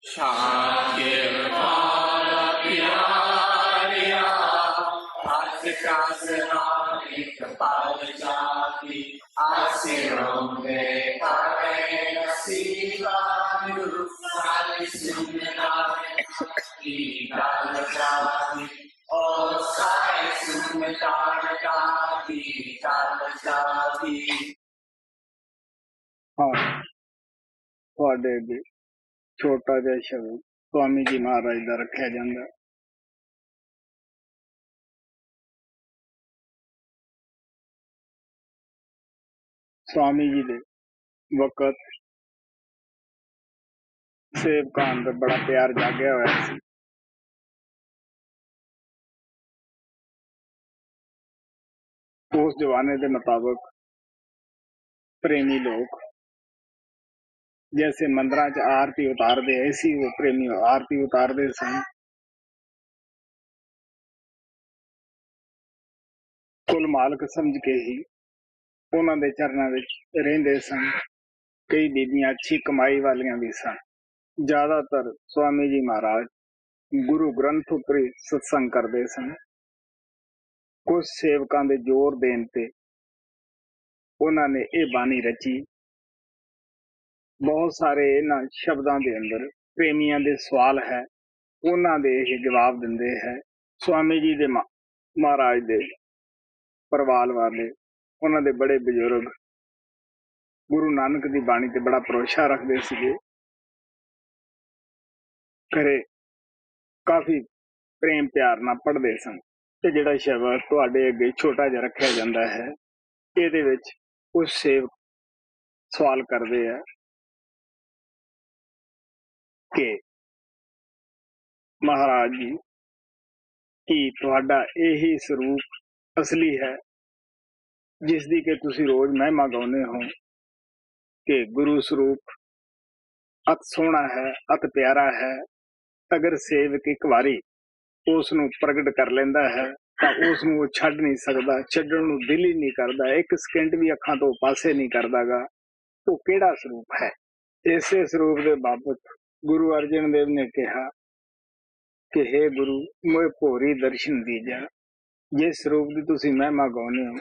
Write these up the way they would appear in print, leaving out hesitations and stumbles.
शांतिर्भारतीयार्या आस्तिकासनानि कपालजाति आसिरं मे कारेण सीवायु सालिसिम्नानि कालजाति ओ सालिसिम्नानि कालजाति। हाँ ਤੁਹਾਡੇ ਅੱਗੇ ਛੋਟਾ ਜਿਹਾ ਸ਼ਬਦ स्वामी जी महाराज ਦਾ ਰੱਖਿਆ ਜਾਂਦਾ। स्वामी जी ਦੇ ਵਕਤ ਸੇਵਕਾਂ ਅੰਦਰ ਬੜਾ ਪਿਆਰ ਜਾਗਿਆ ਹੋਇਆ ਸੀ। ਉਸ ਜ਼ਮਾਨੇ ਦੇ ਮੁਤਾਬਕ ਪ੍ਰੇਮੀ ਲੋਕ जैसे मंदिरां च आरती उतारते ऐसी वो प्रेमी आरती उतारते सन। कुल मालक समझ के ही उन्हां दे चरनां विच रहिंदे सन। कई बीबियां अच्छी कमाई वालियां भी सन। ज्यादातर स्वामी जी महाराज गुरु ग्रंथ उपर सत्संग करते सन। कुछ सेवकां दे जोर देण ते उन्हां ने ये बाणी रची। बहुत सारे इन्हां शब्दां दे अंदर प्रेमियां दे सवाल है, उन्हां दे ये जवाब दिंदे है। स्वामी जी दे महाराज दे परवाल वाले उन्हां दे बड़े बुजुर्ग गुरु नानक दी बाणी ते बड़ा भरोसा रखदे सीगे। घरे काफी प्रेम प्यार नाल पढ़दे सन। ते जिहड़ा शब्द तुहाडे अगे छोटा जिहा रखिया जांदा है, इहदे विच कुछ सेवक सवाल करदे आ कि महाराज जी की तुहाडा यही स्वरूप असली है जिसदी कि तुसी रोज महिमा गाउने हो कि गुरु स्वरूप अत सोहना है, अत प्यारा है। अगर सेवक एक बारी उस नूं प्रगट कर लेंदा है तां उस नूं वो छड्ड नहीं सकदा, छड्डण नूं दिल ही नहीं करदा, एक सेकंड भी अखां तो पासे नहीं करदागा। वो किहड़ा स्वरूप है? इसे स्वरूप दे बाबत गुरु अर्जन देव ने कहा कि हे गुरु मोए भोरी दर्शन दीजा। जिस स्वरूप की तुसी महिमा गाउने हो,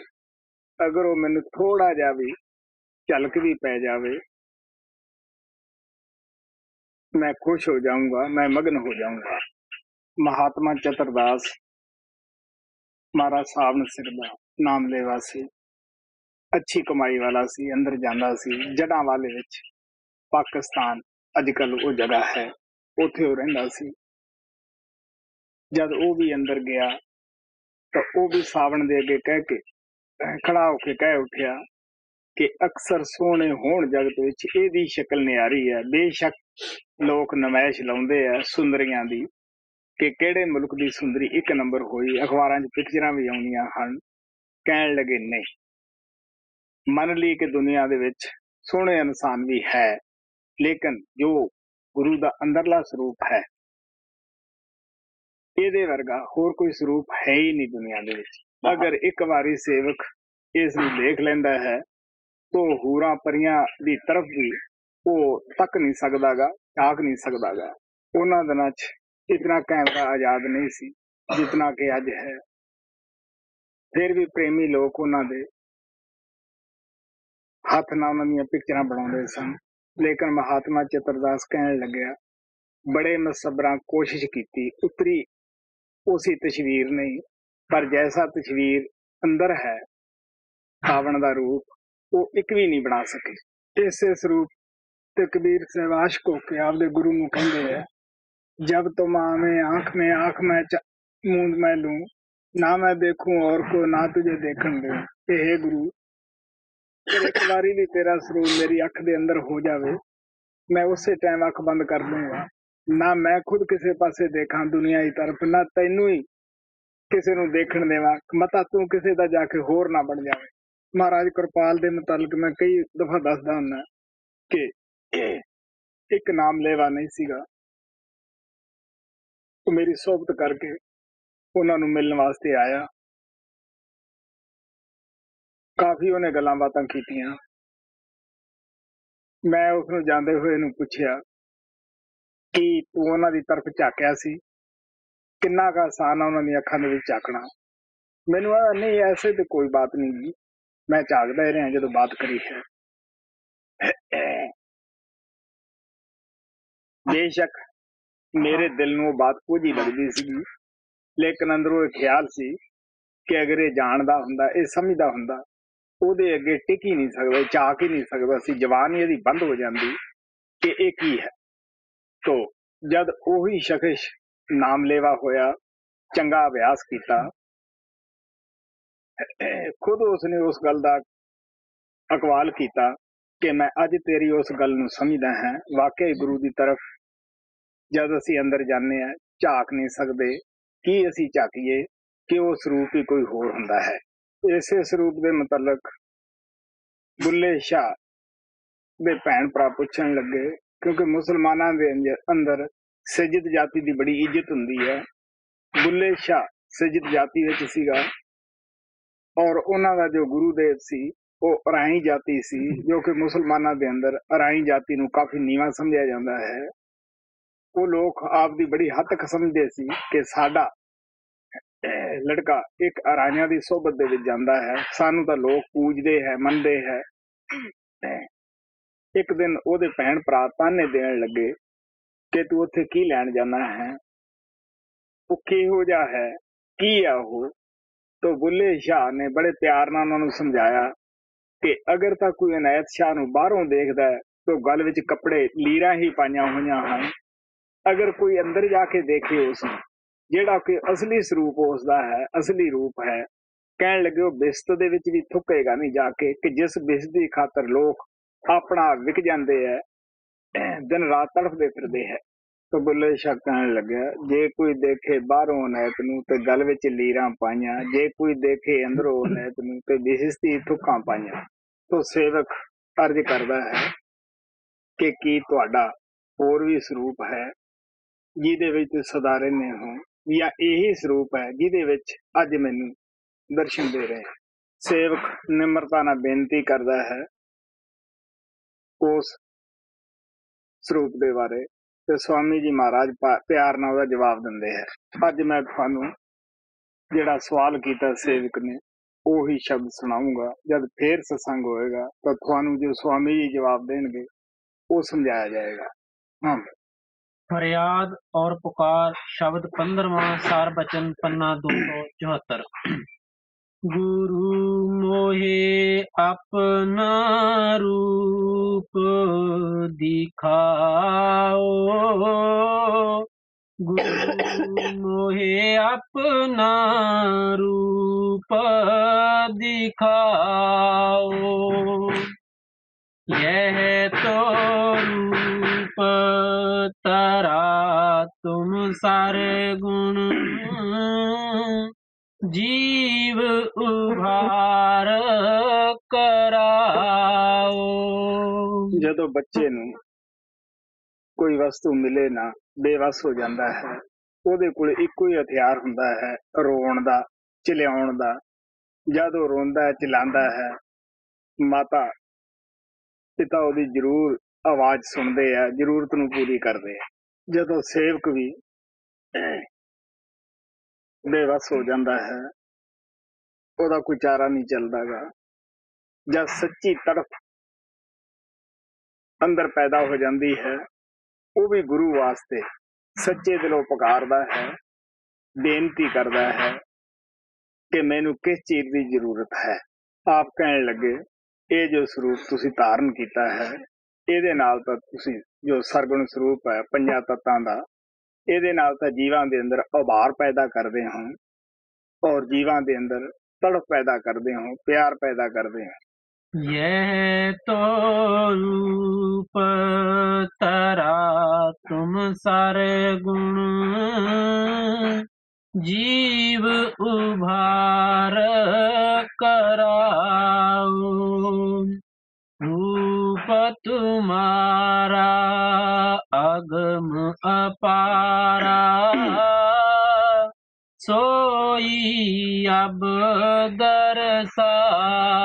अगर वो मैनू थोड़ा जा भी झलक भी पै जावे, मैं खुश हो जाऊंगा, मैं मगन हो जाऊंगा। महात्मा चतुरदास महाराज साहब सिरदा नाम लेवा सी, अच्छी कमाई वाला सी, अंदर जांदा सी जड़ा वाले विच, पाकिस्तान अजकल वो जगह है, उत्थे वो रहिंदा सी। जद वो भी अंदर गया तो वो भी सावन दे अगे कह के खड़ा होके कह उठिया कि अक्सर सोहने होण जगत विच इहदी शक्ल नियारी है। बेशक लोक नमैश लाउंदे आ सुंदरियां दी कि किहड़े मुल्क दी सुंदरी एक नंबर होई, अखबारां च पिक्चरां भी आउंदियां हन। कहण लगे नहीं, मन ली कि दुनिया दे विच सोहणे इंसान भी है, लेकिन जो गुरु दा अंदरला स्वरूप है ਇਹਦੇ ਵਰਗਾ ਹੋਰ ਕੋਈ ਸਰੂਪ ਹੈ ਹੀ ਨਹੀਂ ਦੁਨੀਆ ਦੇ ਵਿੱਚ। ਅਗਰ ਇੱਕ ਵਾਰੀ ਸੇਵਕ ਇਸ ਨੂੰ ਦੇਖ ਲੈਂਦਾ ਹੈ तो ਹੂਰਾਂ ਪਰੀਆਂ ਦੀ ਤਰਫ ਵੀ ਉਹ ਤੱਕ ਨਹੀਂ ਸਕਦਾਗਾ, ਝਾਕ ਨਹੀਂ ਸਕਦਾਗਾ। ਉਹਨਾਂ ਦਿਨਾਂ 'ਚ ਇਤਨਾ ਕੈਮਰਾ ਆਜ਼ਾਦ ਨਹੀਂ ਸੀ ਜਿਤਨਾ ਕਿ ਅੱਜ ਹੈ। ਫਿਰ ਵੀ ਪ੍ਰੇਮੀ ਲੋਕ ਉਹਨਾਂ ਦੇ ਹੱਥ ਨਾਲ ਉਹਨਾਂ ਦੀਆਂ ਪਿਕਚਰਾਂ ਬਣਾਉਂਦੇ ਸਨ। ਲੇਕਿਨ ਮਹਾਤਮਾ ਚਤੁਰਦਾਸ ਕਹਿਣ ਲੱਗਿਆ, बड़े मसबरा कोशिश की, उतरी उसी तस्वीर नहीं, पर जैसा तस्वीर अंदर है सावन का रूप वो एक भी नहीं बना सके। इस स्वरूप ते कबीर साहब आशिक होके आपदे गुरु नूं कहंदे है, जब तुम आवे आंख में मूंद मैं लूं, ना मैं देखूं और को ना तुझे देखण दूं। हे गुरु, एक बारी भी तेरा स्वरूप मेरी अख दे अंदर हो जावे, मैं उसे टाइम अख बंद कर दूंगा। ना मैं खुद किसी पासे देखा दुनिया की तरफ, ना तैनू ही किसी नूं देखण देवां, मता तू किसी दा जाके होर ना बन जावे। महाराज कृपाल दे मुतालिक मैं कई दफा दसदा हुंदा कि एक नाम लेवा नहीं सीगा, तो मेरी सोहबत करके उन्हां नूं मिलण वास्ते आया। काफी उन्हें गल्लां बातां कीतियां। मैं उसनूं जांदे होए नूं पुछया ਕੀ ਤੂੰ ਉਹਨਾਂ ਦੀ ਤਰਫ ਝਾਕਿਆ ਸੀ? ਕਿੰਨਾ ਕੁ ਆਸਾਨ ਆ ਉਹਨਾਂ ਦੀਆਂ ਅੱਖਾਂ ਦੇ ਵਿੱਚ ਝਾਕਣਾ। ਮੈਨੂੰ ਆਦਾ ਨਹੀਂ, ਐਸੇ ਤੇ ਕੋਈ ਬਾਤ ਨਹੀਂ ਜੀ, ਮੈਂ ਝਾਕਦਾ ਹੀ ਰਿਹਾ ਜਦੋਂ ਬਾਤ ਕਰੀ ਹੈ। ਬੇਸ਼ੱਕ ਮੇਰੇ ਦਿਲ ਨੂੰ ਉਹ ਬਾਤ ਕੁਝ ਹੀ ਲੱਗਦੀ ਸੀਗੀ, ਲੇਕਿਨ ਅੰਦਰੋਂ ਇਹ ਖਿਆਲ ਸੀ ਕਿ ਅਗਰ ਇਹ ਜਾਣਦਾ ਹੁੰਦਾ, ਇਹ ਸਮਝਦਾ ਹੁੰਦਾ, ਉਹਦੇ ਅੱਗੇ ਟਿਕ ਹੀ ਨਹੀਂ ਸਕਦਾ, ਝਾਕ ਹੀ ਨਹੀਂ ਸਕਦਾ ਸੀ, ਜ਼ਬਾਨ ਹੀ ਇਹਦੀ ਬੰਦ ਹੋ ਜਾਂਦੀ ਕਿ ਇਹ ਕੀ ਹੈ। ਤੋ ਜਦ ਉਹੀ ਸ਼ਖਸ ਨਾਮਲੇਵਾ ਹੋਇਆ, ਚੰਗਾ ਅਭਿਆਸ ਕੀਤਾ, ਖੁਦ ਉਸਨੇ ਉਸ ਗੱਲ ਦਾ ਅਕਵਾਲ ਕੀਤਾ ਕਿ ਮੈਂ ਅੱਜ ਤੇਰੀ ਉਸ ਗੱਲ ਨੂੰ ਸਮਝਦਾ ਹਾਂ। ਵਾਕਈ ਗੁਰੂ ਦੀ ਤਰਫ ਜਦ ਅਸੀਂ ਅੰਦਰ ਜਾਂਦੇ ਹਾਂ, ਝਾਕ ਨਹੀਂ ਸਕਦੇ। ਕੀ ਅਸੀਂ ਝਾਕੀਏ ਕਿ ਉਹ ਸਰੂਪ ਹੀ ਕੋਈ ਹੋਰ ਹੁੰਦਾ ਹੈ। ਇਸੇ ਸਰੂਪ ਦੇ ਮੁਤਲਕ ਬੁੱਲੇ ਸ਼ਾਹ ਦੇ ਭੈਣ ਭਰਾ ਪੁੱਛਣ ਲੱਗੇ, ਕਿਉਂਕਿ ਮੁਸਲਮਾਨਾਂ ਦੇ ਅੰਦਰ ਸਜਿਦ ਜਾਤੀ ਦੀ ਬੜੀ ਇੱਜ਼ਤ ਹੁੰਦੀ ਹੈ। ਬੁੱਲੇ ਸ਼ਾਹ ਸਜਿਦ ਜਾਤੀ ਵਿੱਚ ਸੀਗਾ, ਔਰ ਉਹਨਾਂ ਦਾ ਜੋ ਗੁਰੂਦੇਵ ਸੀ ਉਹ ਅਰਾਈ ਜਾਤੀ ਸੀ, ਜੋ ਕਿ ਮੁਸਲਮਾਨਾਂ ਦੇ ਅੰਦਰ ਅਰਾਈ ਜਾਤੀ ਨੂੰ ਕਾਫੀ ਨੀਵਾਂ ਸਮਝਿਆ ਜਾਂਦਾ ਹੈ। ਉਹ ਲੋਕ ਆਪ ਦੀ ਬੜੀ ਹੱਦ ਤੱਕ ਸਮਝਦੇ ਸੀ ਕਿ ਸਾਡਾ ਲੜਕਾ ਇੱਕ ਅਰਾਈਆਂ ਦੀ ਸੋਬਤ ਦੇ ਵਿੱਚ ਜਾਂਦਾ ਹੈ, ਸਾਨੂੰ ਤਾਂ ਲੋਕ ਪੂਜਦੇ ਹੈ, ਮੰਨਦੇ ਹੈ। ਇੱਕ ਦਿਨ ਉਹਦੇ ਭੈਣ ਭਰਾ ਤਾਨੇ ਦੇਣ ਲੱਗੇ ਕਿ ਤੂੰ ਉੱਥੇ ਕੀ ਲੈਣ ਜਾਣਾ ਹੈ, ਉਹ ਕਿਹੋ ਜਿਹਾ ਹੈ, ਕੀ ਆ ਉਹ। तो बुल्ले शाह ने बड़े प्यार ਨਾਲ ਉਹਨਾਂ ਨੂੰ ਸਮਝਾਇਆ ਕਿ ਅਗਰ ਤਾਂ ਕੋਈ ਅਨਾਇਤ ਸ਼ਾਹ ਨੂੰ ਬਾਹਰੋਂ ਦੇਖਦਾ ਹੈ ਤਾਂ ਗਲ ਵਿੱਚ ਕੱਪੜੇ ਲੀਰਾਂ ਹੀ ਪਾਈਆਂ ਹੋਈਆਂ ਹਨ। ਅਗਰ ਕੋਈ ਅੰਦਰ ਜਾ ਕੇ ਦੇਖੇ ਉਸ ਨੂੰ, ਜਿਹੜਾ ਕਿ ਅਸਲੀ ਸਰੂਪ ਉਸਦਾ ਹੈ, ਅਸਲੀ ਰੂਪ ਹੈ, ਕਹਿਣ ਲੱਗੇ ਉਹ ਬਿਸਤ ਦੇ ਵਿੱਚ ਵੀ ਥੁੱਕੇਗਾ ਨਹੀਂ ਜਾ ਕੇ, ਕਿ ਜਿਸ ਬਿਸਤ ਦੀ ਖਾਤਰ ਲੋਕ ਆਪਣਾ ਵਿਕ ਜਾਂਦੇ ਹੈ, ਦਿਨ ਰਾਤ ਤੜਫਦੇ ਫਿਰਦੇ ਹੈ। तो बुल्ले शाह कहने लगे, जे कोई देखे बाहरों अनैत नूं ते गल विच लीरां पाइयां, जे कोई देखे अंदरों अनैत नूं ते बिहिस्ती थुक्कां पाइयां। तो सेवक अर्ज करदा है कि की तुहाडा होर भी सरूप है जिहदे विच तुसीं सदा रहिंदे हो, या यही सरूप है जिहदे विच अज मैनूं दर्शन दे रहे। सेवक निम्रता नाल बेनती करदा है उस ਸਰੂਪ ਦੇ ਬਾਰੇ, ਤੇ ਸਵਾਮੀ ਜੀ ਮਹਾਰਾਜ ਪਿਆਰ ਨਾਲ ਉਹਦਾ ਜਵਾਬ ਦਿੰਦੇ ਹੈ। ਅੱਜ ਮੈਂ ਤੁਹਾਨੂੰ ਜਿਹੜਾ ਸਵਾਲ ਕੀਤਾ ਸੇਵਕ ਨੇ ਉਹੀ ਸ਼ਬਦ ਸੁਣਾਉਂਗਾ। ਜਦ ਫੇਰ ਸਤਸੰਗ ਹੋਏਗਾ ਤਾਂ ਤੁਹਾਨੂੰ ਜੋ ਸਵਾਮੀ ਜੀ ਜਵਾਬ ਦੇਣਗੇ ਉਹ ਸਮਝਾਇਆ ਜਾਏਗਾ। ਹਾਂ। फरियाद और पुकार शब्द 15वां सार बचन पन्ना 274। गुरु मोहे अपना रूप दिखाओ, गुरु मोहे अपना रूप दिखाओ, यह तो रूप तरा तुम सारे गुण, जीव उभार कराओ। ਜਦੋਂ ਬੱਚੇ ਨੂੰ ਕੋਈ ਵਸਤੂ ਮਿਲੇ ਨਾ, ਬੇਵਸ ਹੋ ਜਾਂਦਾ ਹੈ, ਉਹਦੇ ਕੋਲ ਇੱਕੋ ਹੀ ਹਥਿਆਰ ਹੁੰਦਾ ਹੈ, ਰੋਣ ਦਾ, ਚਿਲਾਉਣ ਦਾ। ਜਦ ਉਹ ਰੋਂਦਾ ਹੈ, ਚਿਲਾਉਂਦਾ ਹੈ, ਮਾਤਾ ਪਿਤਾ ਉਹਦੀ ਜ਼ਰੂਰ ਆਵਾਜ਼ ਸੁਣਦੇ ਆ, ਜ਼ਰੂਰਤ ਨੂੰ ਪੂਰੀ ਕਰਦੇ ਆ। ਜਦੋਂ ਸੇਵਕ ਵੀ ਬੇਵਸ ਹੋ ਜਾਂਦਾ ਹੈ, ਉਹਦਾ ਕੋਈ ਚਾਰਾ ਨਹੀਂ ਚੱਲਦਾ ਗਾ। ਜਦ ਸੱਚੀ ਤੜਫ ਅੰਦਰ ਪੈਦਾ ਹੋ ਜਾਂਦੀ ਹੈ, ਉਹ ਵੀ ਗੁਰੂ ਵਾਸਤੇ ਸੱਚੇ ਦਿਲੋਂ ਪੁਕਾਰਦਾ ਹੈ, ਬੇਨਤੀ ਕਰਦਾ ਹੈ ਕਿ ਮੈਨੂੰ ਕਿਸ ਚੀਜ਼ ਦੀ ਜ਼ਰੂਰਤ ਹੈ। ਆਪ ਕਹਿਣ ਲੱਗੇ, ਇਹ ਜੋ ਸਰੂਪ ਤੁਸੀਂ ਧਾਰਨ ਕੀਤਾ ਹੈ, ਇਹਦੇ ਨਾਲ ਤਾਂ ਤੁਸੀਂ ਜੋ ਸਰਗੁਣ ਸਰੂਪ ਹੈ ਪੰਜਾਂ ਤੱਤਾਂ ਦਾ, ਇਹਦੇ ਨਾਲ ਤਾਂ ਜੀਵਾਂ ਦੇ ਅੰਦਰ ਉਭਾਰ ਪੈਦਾ ਕਰਦੇ ਹੋ, ਔਰ ਜੀਵਾਂ ਦੇ ਅੰਦਰ ਤੜਫ ਪੈਦਾ ਕਰਦੇ ਹੋ, ਪਿਆਰ ਪੈਦਾ ਕਰਦੇ ਹੋ। यह तो रूप तरा तुम सारे गुण, जीव उभार कराओ, रूप तुम्हारा अगम अपारा, सोई अब दरसाओ।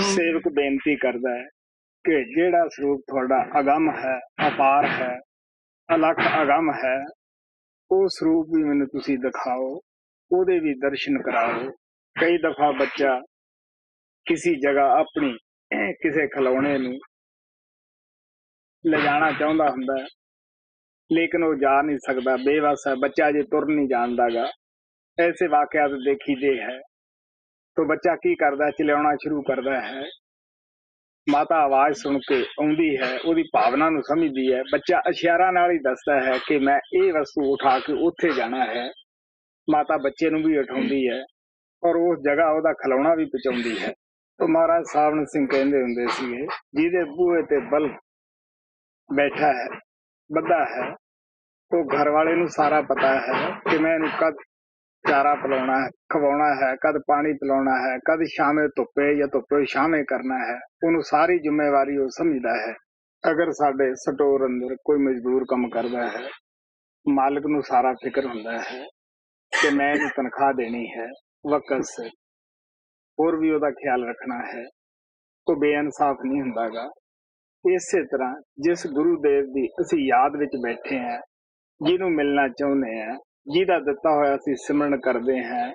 ਸੇਵਕ ਬੇਨਤੀ ਕਰਦਾ ਹੈ ਕਿ ਜਿਹੜਾ ਸਰੂਪ ਤੁਹਾਡਾ ਅਗੰਮ ਹੈ, ਅਪਾਰ ਹੈ, ਅਲੱਖ ਅਗੰਮ ਹੈ, ਉਹ ਸਰੂਪ ਵੀ ਮੈਨੂੰ ਤੁਸੀਂ ਦਿਖਾਓ, ਉਹਦੇ ਵੀ ਦਰਸ਼ਨ ਕਰਾਓ। ਕਈ ਦਫਾ ਬੱਚਾ ਕਿਸੇ ਜਗ੍ਹਾ ਆਪਣੀ ਕਿਸੇ ਖਿਲੌਣੇ ਨੂੰ ਲਿਜਾਣਾ ਚਾਹੁੰਦਾ ਹੁੰਦਾ, ਲੇਕਿਨ ਉਹ ਜਾ ਨਹੀਂ ਸਕਦਾ, ਬੇਵਸ ਹੈ, ਬੱਚਾ ਜੇ ਤੁਰ ਨਹੀਂ ਜਾਣਦਾ ਗਾ। ਐਸੇ ਵਾਕਿਆਤ ਦੇਖੀਦੇ ਹੈ। तो बच्चा की करता, चलाना शुरू करता है। माता आवाज सुन के आउंदी है, ਉਹਦੀ भावना ਨੂੰ समझदी है। बच्चा इशारा नाल ही दसदा है कि मैं ये वस्तु उठा के उत्थे जाना है। माता बच्चे ਨੂੰ भी उठाउंदी है और उस जगह ਉਹਦਾ खिलौना भी पहुंचाउंदी है। तो महाराज सावन सिंह कहंदे हुंदे सीगे, ਜਿਹਦੇ ਬੂਹੇ ਤੇ बल बैठा है, बद्धा है, तो घर वाले ਨੂੰ सारा पता है कि मैं ਇਹਨੂੰ कद चारा पिलाना है, खवाना है, कद पानी पिलाना है, कद शामे धुप्पे या धुप्पे शामे करना है। उन्होंने सारी जिम्मेवारी वो समझदा है। अगर साडे स्टोर अंदर कोई मजदूर काम करता है, मालिक नूं सारा फिक्र हुंदा है कि मैं इहनूं तनख्वाह देनी है वक्त से, होर भी उहदा ख्याल रखना है, तो बेइंसाफ नहीं हुंदागा। इसे तरह जिस गुरुदेव की असीं याद विच बैठे हैं, जिन्हों मिलना चाहुंदे हैं, जिहदा दिता होया असीं सिमरन करते हैं,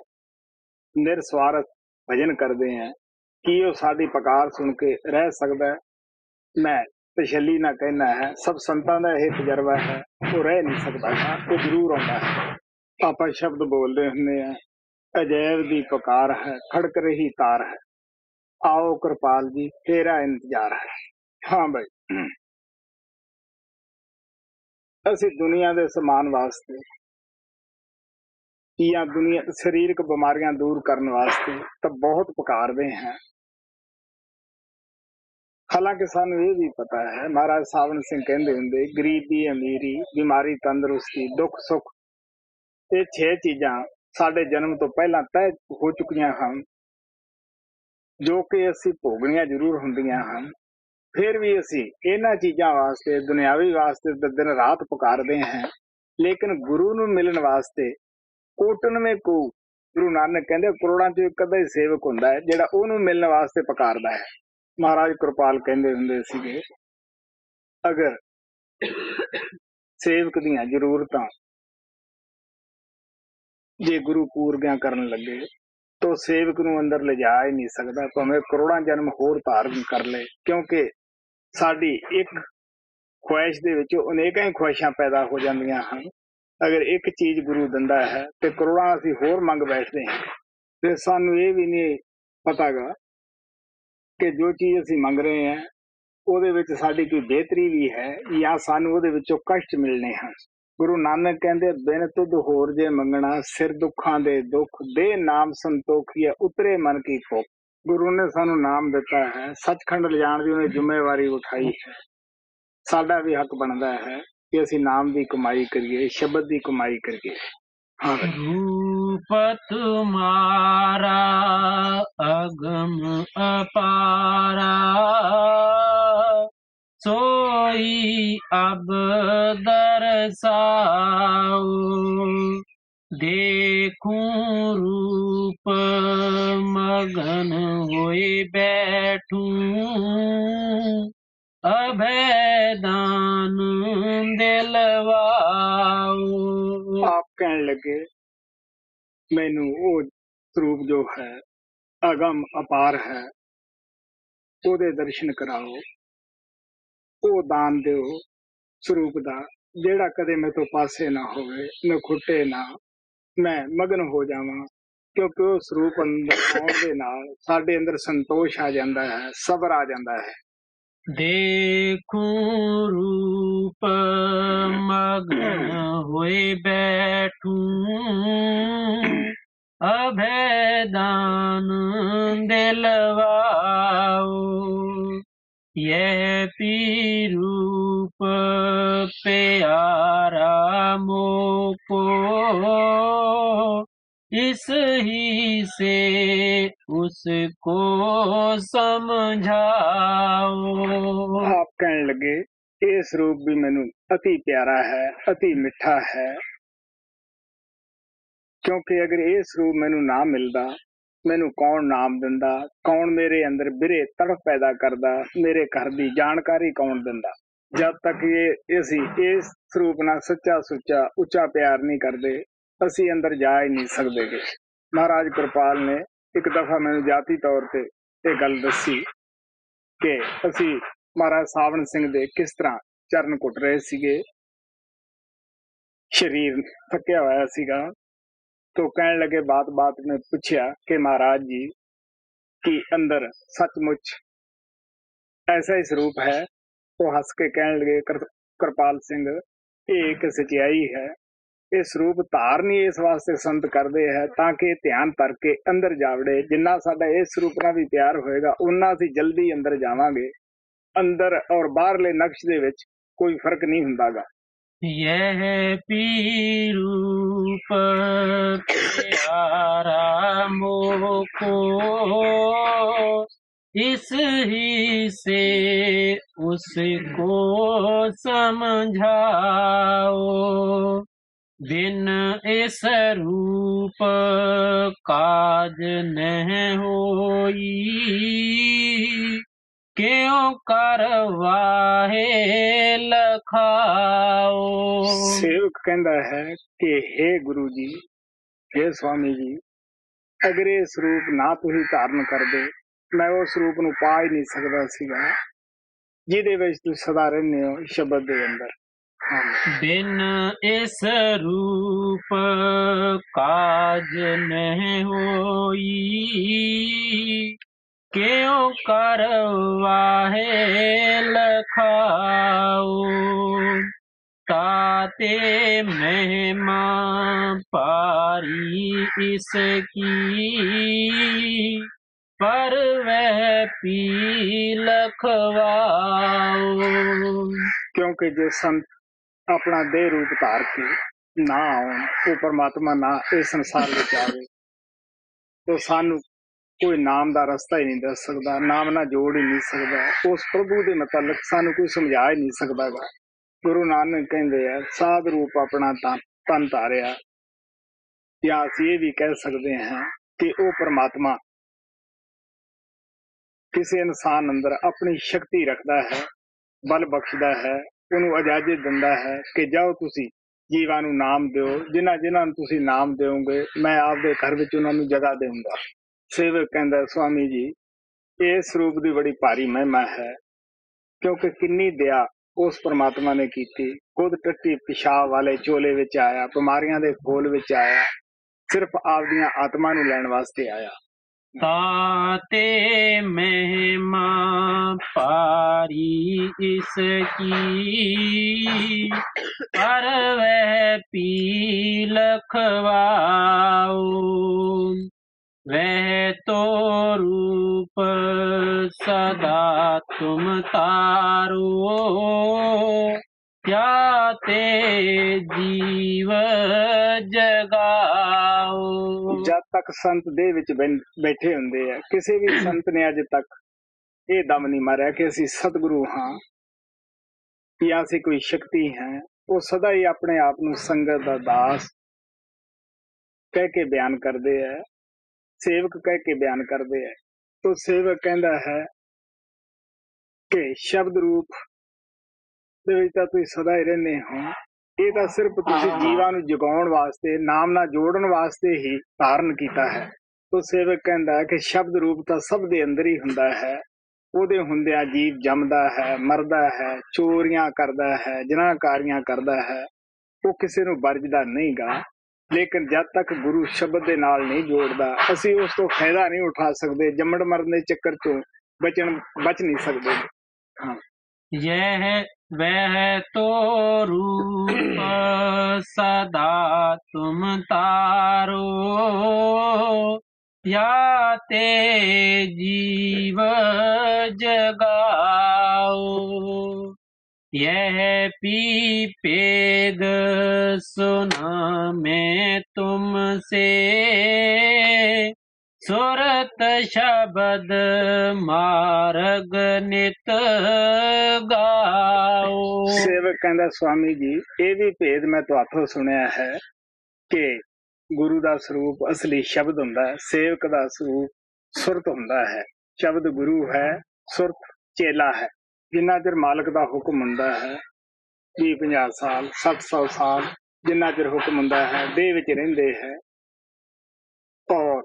निरस्वार्थ भजन करते हैं, कि वो साडी पुकार सुन के रह सकता है? मैं तसल्ली ना कहना है, सब संतां दा यह तजर्बा है, वो रह नहीं सकता, वो जरूर आउंदा है। आपां शब्द बोलते हुंदे हैं, अजैब दी पुकार है, खड़क रही तार है, आओ कृपाल जी तेरा इंतजार है। हाँ भाई, असीं दुनिया दे समान वास्ते या दुनिया शरीरक बीमारियां दूर करने वास्ते तो बहुत पुकारते हैं। हालांकि सानू ये भी पता है, महाराज सावन सिंह कहंदे हुंदे, गरीबी अमीरी, बीमारी तंदुरुस्ती, दुख सुख, ये 6 चीज़ां साडे जन्म तो पहला तय हो चुकियां हैं, जो कि असीं भोगणियां जरूर हुंदियां हैं। फिर भी असीं इन्हां चीज़ां वास्ते, दुनियावी वास्ते तो दिन रात पुकारते हैं, लेकिन गुरु नूं मिलण वास्ते कोटन में को गुरु नानक कहते करोड़ां चों एक अद्धा ही सेवक हुंदा है जिहड़ा ओनूं मिलण वास्ते पुकारदा है। महाराज कृपाल कहंदे हुंदे सीगे, अगर सेवक दीयां जरूरतां जे गुरु पूरियां करन लगे तो सेवक नूं अंदर ले जा ही नहीं सकदा, भावें करोड़ां जन्म होर धारण कर ले, क्योंकि साडी एक ख्वाहिश दे विच अनेकां ही ख्वाहिशां पैदा हो जांदियां हन। अगर एक चीज गुरु दिंदा है तो करोड़ां असीं होर मंग बैठते हैं। फिर सानू ये भी नहीं पतागा कि जो चीज असीं मंग रहे हैं ਉਹਦੇ ਵਿੱਚ ਸਾਡੀ कोई बेहतरी भी है या सानू ਉਹਦੇ ਵਿੱਚੋਂ कष्ट मिलने हैं। गुरु नानक कहते बिन तुद होर जे मंगना, सिर दुखां दे दुख, दे नाम संतोखिया, उतरे मन की भुख। गुरु ने सानू नाम दिता है, सचखंड ले जाण दी उन्हें जिम्मेवारी उठाई है। साडा भी हक बनता है कि असीं नाम की कमाई करिए, शब्द की कमाई करिए। हाँ, रूप तुम्हारा अगम अपारा, सोई अब दर्शाओ, देखूं रूप मगन होए बैठूं, अभयदान दिलवाओ। आप कहने लगे मैनू वो स्वरूप जो है अगम अपार है, ਉਹਦੇ दर्शन कराओ, ਉਹ दान ਦਿਓ स्वरूप ਦਾ ਜਿਹੜਾ ਕਦੇ ਮੇਰੇ ਤੋਂ ਪਾਸੇ ਨਾ ਹੋਵੇ, ਨਖੁੱਟੇ ਨਾ, मैं मगन हो जावां, क्योंकि ਉਹ स्वरूप अंदर आउਣ ਦੇ ਨਾਲ ਸਾਡੇ ਅੰਦਰ संतोष आ जाता है, सबर आ जाता है। देखूं रूप मगन होए बैठूं, अभयदान दिलवाओ, यह पी रूप प्यारा मोको, इस ही से उसको समझाओ। आप कहने लगे ये स्वरूप भी मैनू अति प्यारा है, अति मिठा है, क्योंकि अगर ये स्वरूप मैनू ना मिलता, मैनू कौन नाम दिंदा, कौन मेरे अंदर बिरे तड़फ पैदा करदा, मेरे घर की जानकारी कौन दिंदा। ਜਦ ਤੱਕ ਇਹ ਅਸੀਂ ਇਸ ਸਰੂਪ ਨਾਲ ਸੱਚਾ ਸੁੱਚਾ ਉੱਚਾ ਪਿਆਰ ਨਹੀਂ ਕਰਦੇ ਅਸੀਂ ਅੰਦਰ ਜਾ ਹੀ ਨਹੀਂ ਸਕਦੇ ਗੇ। ਮਹਾਰਾਜ ਕਿਰਪਾਲ ਨੇ ਇੱਕ ਦਫਾ ਮੈਨੂੰ ਜਾਤੀ ਤੌਰ ਤੇ ਇਹ ਗੱਲ ਦੱਸੀ ਕਿ ਅਸੀਂ ਮਹਾਰਾਜ ਸਾਵਣ ਸਿੰਘ ਦੇ ਕਿਸ ਤਰ੍ਹਾਂ ਚਰਨ ਘੁੱਟ ਰਹੇ ਸੀਗੇ, ਸਰੀਰ ਥੱਕਿਆ ਹੋਇਆ ਸੀਗਾ। तो कहने लगे बात में पूछा कि महाराज जी कि अंदर सचमुच ऐसा ही स्वरूप है? तो हंस के कहने लगे कृपाल सिंह ये एक सच्चाई है, ये स्वरूप धारनी इस वास्ते संत करते हैं ताकि ध्यान धर के अंदर जावड़े। जिन्ना साडा इस स्वरूप नाल भी प्यार होएगा उन्ना असीं जल्दी अंदर जावांगे। अंदर और बाहरले नक्श दे विच कोई फर्क नहीं हुंदागा। यह पी रूप प्यारा मोको इस ही से उसको समझाओ, बिन इस रूप काज न होई, क्यों करवाहे लखाओ। सेवक कहता है कि हे गुरु जी, हे स्वामी जी, अगर ये स्वरूप ना तुसीं धारण कर दे मैं उस रूप नूं पा ही नहीं सकदा सीगा जिहदे विच तुसीं सदा रहंदे हो शब्द दे अंदर। बिन इस रूप काज न होई, क्यों करवाहे लखाओ। ताते महिमा पारी इसकी, पर वह पी लखवाओ। क्योंकि जो संत अपना देह रूप धार के ना आउण, वो परमात्मा ना इस संसार विच आवे तो सानू कोई नाम दा रस्ता ही नहीं दस सकदा, नाम ना जोड़ ही नहीं सकदा, उस प्रभु दे मतलब सानू कोई समझा ही नहीं सकदा गा। गुरु नानक कहंदे आ साध रूप अपना तन धारिया, या असीं ये भी कह सकते हैं कि वो परमात्मा किसी इंसान अंदर अपनी शक्ति रखता है, बल बख्शदा है, उन्होंने इजाजत दिंदा है कि जाओ तुसी जीवां नूं नाम दिओ, जिन्हां जिन्हां नूं तुसी नाम दिओगे मैं आपदे घर विच उन्हां नूं जगह देऊंगा। सेवक कहंदा स्वामी जी इस रूप की बड़ी भारी महिमा है, क्योंकि किन्नी दया उस परमात्मा ने की, खुद टट्टी पेशाब वाले चोले विच आया, बीमारियां दे खोल विच आया, सिर्फ आपदियां आत्मा नूं लैण वास्ते आया। ताते महिमा पारी इसकी, पर वह पी लखवाओ। वह तो रूप सदा तुम तारो, त्याते जीव जगाओ। जब तक संत देह विच बैठे हुंदे आ, किसी भी संत ने अज तक ये दम नहीं मारिया कि असीं सतगुरु हाँ या असीं कोई शक्ति हैं। वो सदा ही अपने आप नूं संगत दा दास कह के बयान करते हैं, सेवक कह के बयान करते हैं। तो सेवक कहता है कि शब्द रूप दे विच तां तुसीं सदा ही रहंदे हो, ये तां सिर्फ तुसीं जीवां नूं जगाउण वास्ते नाम नाल जोड़न वास्ते ही धारण कीता है। तो सेवक कहता है कि शब्द रूप तां सब दे अंदर ही हुंदा है, ਉਹਦੇ ਹੁੰਦਿਆਂ जीव जमदा है, मरदा है, चोरियां करदा है, जनाकारियां करदा है, वो किसी नूं बरजदा नहीं गा। लेकिन जब तक गुरु शब्द दे नाल नहीं जोड़दा असीं उस तो फायदा नहीं उठा सकदे, जम्मण मरन दे चक्कर चों बच नहीं सकदे। हाँ। यह वह तो रूप सदा तुम तारो, या ते जीव जगाओ। यह पी पेद सुना मैं तुमसे, सुरत शब्द मार्ग नित गाओ। सेवक कहता स्वामी जी ये भी भेद मैं तुहाथों सुनिया है कि गुरु दा स्वरूप असली शब्द हुंदा है, सेवक दा स्वरूप सुरत हुंदा है। शब्द गुरु है, सुरत चेला है। ਜਿੰਨਾ ਚਿਰ ਮਾਲਕ ਦਾ ਹੁਕਮ ਹੁੰਦਾ ਹੈ 20-50 ਸਾਲ 700 ਸਾਲ ਜਿੰਨਾ ਚਿਰ ਹੁਕਮ ਹੁੰਦਾ ਹੈ ਦੇਹ ਵਿੱਚ ਰਹਿੰਦੇ ਹੈ ਔਰ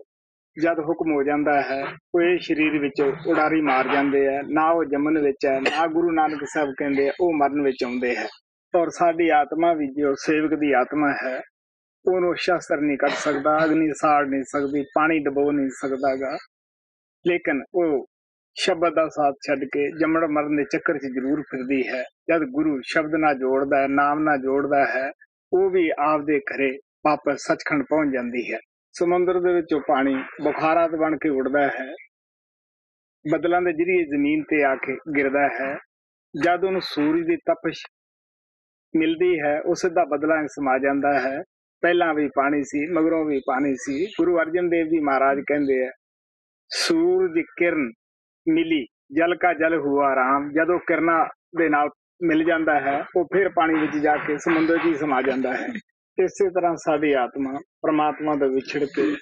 ਜਦ ਹੁਕਮ ਹੋ ਜਾਂਦਾ ਹੈ ਉਹ ਇਹ ਸਰੀਰ ਵਿੱਚ ਉਡਾਰੀ ਮਾਰ ਜਾਂਦੇ ਹੈ ਨਾ ਉਹ ਜੰਮਣ ਵਿੱਚ ਹੈ ਨਾ ਗੁਰੂ ਨਾਨਕ ਸਾਹਿਬ ਕਹਿੰਦੇ ਉਹ ਮਰਨ ਵਿੱਚ ਆਉਂਦੇ ਹੈ ਔਰ ਸਾਡੀ ਆਤਮਾ ਵੀ ਜੋ ਸੇਵਕ ਦੀ ਆਤਮਾ ਹੈ ਉਹਨੂੰ ਸ਼ਸਤਰ ਨਹੀਂ ਕੱਢ ਸਕਦਾ ਅਗਨੀ ਸਾੜ ਨਹੀਂ ਸਕਦੀ ਪਾਣੀ ਡਬੋ ਨਹੀਂ ਸਕਦਾਗਾ ਲੇਕਿਨ ਉਹ ਸ਼ਬਦ ਦਾ ਸਾਥ ਛੱਡ ਕੇ ਜੰਮਣ ਮਰਨ ਦੇ ਚੱਕਰ 'ਚ ਜ਼ਰੂਰ ਫਿਰਦੀ ਹੈ ਜਦ ਗੁਰੂ ਸ਼ਬਦ ਨਾਲ ਜੋੜਦਾ ਹੈ ਨਾਮ ਨਾਲ ਜੋੜਦਾ ਹੈ ਉਹ ਵੀ ਆਪਦੇ ਘਰੇ ਵਾਪਸ ਸੱਚਖੰਡ ਪਹੁੰਚ ਜਾਂਦੀ ਹੈ ਸਮੁੰਦਰ ਦੇ ਵਿੱਚੋਂ ਪਾਣੀ ਬੁਖਾਰਾਂ ਤੇ ਬਣ ਕੇ ਉੱਡਦਾ ਹੈ ਬੱਦਲਾਂ ਦੇ ਜ਼ਰੀਏ ਜ਼ਮੀਨ ਤੇ ਆ ਕੇ ਗਿਰਦਾ ਹੈ ਜਦ ਉਹਨੂੰ ਸੂਰਜ ਦੀ ਤਪਸ਼ ਮਿਲਦੀ ਹੈ ਉਹ ਸਿੱਧਾ ਬਦਲਾਂ ਸਮਾ ਜਾਂਦਾ ਹੈ ਪਹਿਲਾਂ ਵੀ ਪਾਣੀ ਸੀ ਮਗਰੋਂ ਵੀ ਪਾਣੀ ਸੀ ਗੁਰੂ ਅਰਜਨ ਦੇਵ ਜੀ ਮਹਾਰਾਜ ਕਹਿੰਦੇ ਆ ਸੂਰਜ ਕਿਰਨ ਮਿਲੀ ਜਲ ਕਾ ਜਲ ਹੁਆ ਰਾਮ ਜਦੋਂ ਕਿਰਨਾਂ ਦੇ ਨਾਲ ਮਿਲ ਜਾਂਦਾ ਹੈ ਉਹ ਫਿਰ ਪਾਣੀ ਵਿੱਚ ਜਾ ਕੇ ਸਮੁੰਦਰ 'ਚ ਹੀ ਸਮਾ ਜਾਂਦਾ ਹੈ ਇਸੇ ਤਰ੍ਹਾਂ ਸਾਡੀ ਆਤਮਾ ਪ੍ਰਮਾਤਮਾ ਤੋਂ ਵਿਛੜ ਕੇ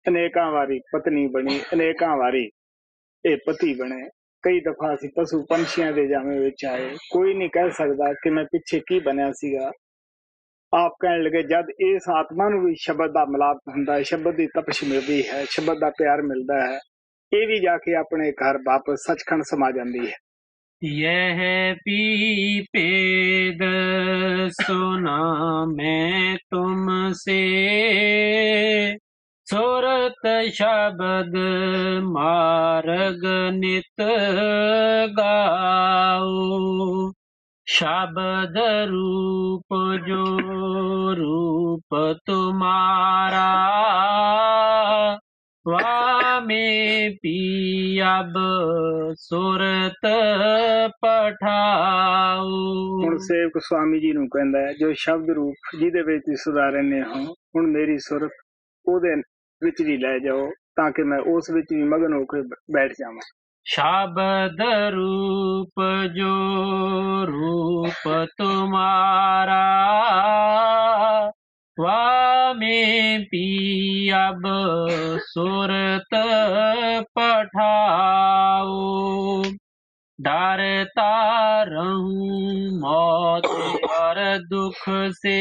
ਅਨੇਕਾਂ ਵਾਰੀ ਪਤਨੀ ਬਣੀ ਅਨੇਕਾਂ ਵਾਰੀ ਇਹ ਪਤੀ ਬਣੇ ਕਈ ਦਫਾ ਅਸੀਂ ਪਸ਼ੂ ਪੰਛੀਆਂ ਦੇ ਜਾਮੇ ਵਿੱਚ ਆਏ ਕੋਈ ਨਹੀਂ ਕਹਿ ਸਕਦਾ ਕਿ ਮੈਂ ਪਿੱਛੇ ਕੀ ਬਣਿਆ ਸੀਗਾ ਆਪ ਕਹਿਣ ਲੱਗੇ ਜਦ ਇਸ ਆਤਮਾ ਨੂੰ ਵੀ ਸ਼ਬਦ ਦਾ ਮਿਲਾਪ ਹੁੰਦਾ ਹੈ ਸ਼ਬਦ ਦੀ ਤਪਸ਼ ਮਿਲਦੀ ਹੈ ਸ਼ਬਦ ਦਾ ਪਿਆਰ ਮਿਲਦਾ ਹੈ ਇਹ ਵੀ ਜਾ ਕੇ ਆਪਣੇ ਘਰ ਵਾਪਸ ਸੱਚਖੰਡ ਸਮਾ ਜਾਂਦੀ ਹੈ यह पी पेद सुना मैं तुमसे सुरत शब्द मार्ग नित गाओ शब्द रूप जो रूप तुम्हारा वामे पी अब सुरत ਪਠਾਓ ਹੁਣ ਸੇਵਕ ਸਵਾਮੀ ਜੀ ਨੂੰ ਕਹਿੰਦਾ ਹੈ ਜੋ ਸ਼ਬਦ ਰੂਪ ਜਿਹਦੇ ਵਿੱਚ ਤੁਸੀਂ ਸਦਾ ਰਹਿੰਦੇ ਹੋ ਹੁਣ ਮੇਰੀ ਸੁਰਤ ਉਹਦੇ ਵਿੱਚ ਵੀ ਲੈ ਜਾਓ ਤਾਂ ਕਿ ਮੈਂ ਉਸ ਵਿੱਚ ਵੀ ਮਗਨ ਹੋ ਕੇ ਬੈਠ ਜਾਵਾਂ शब्द रूप जो रूप तुम्हारा वामे पी अब सुरत पठाओ डरता रहूं मौत और दुख से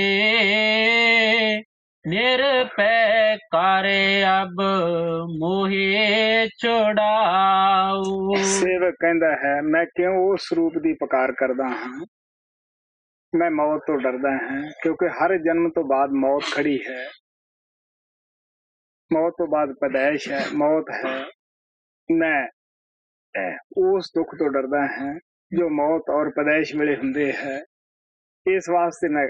निरपै कर अब मोहे छुड़ाओ ਸੇਵਕ ਕਹਿੰਦਾ ਹੈ ਮੈਂ ਕਿਉਂ ਉਸ ਰੂਪ ਦੀ ਪੁਕਾਰ ਕਰਦਾ ਹਾਂ ਮੈਂ ਮੌਤ ਤੋਂ ਡਰਦਾ ਹਾਂ ਕਿਉਂਕਿ ਹਰ ਜਨਮ ਤੋਂ ਬਾਅਦ ਮੌਤ ਖੜੀ ਹੈ ਮੌਤ ਤੋਂ ਬਾਅਦ ਪੈਦਾਇਸ਼ ਹੈ ਮੌਤ ਹੈ ਮੈਂ ਉਸ ਦੁੱਖ ਤੋਂ ਡਰਦਾ ਹਾਂ ਜੋ ਮੌਤ ਔਰ ਪੈਦਾਇਸ਼ ਵੇਲੇ ਹੁੰਦੇ ਹੈ ਇਸ ਵਾਸਤੇ ਮੈਂ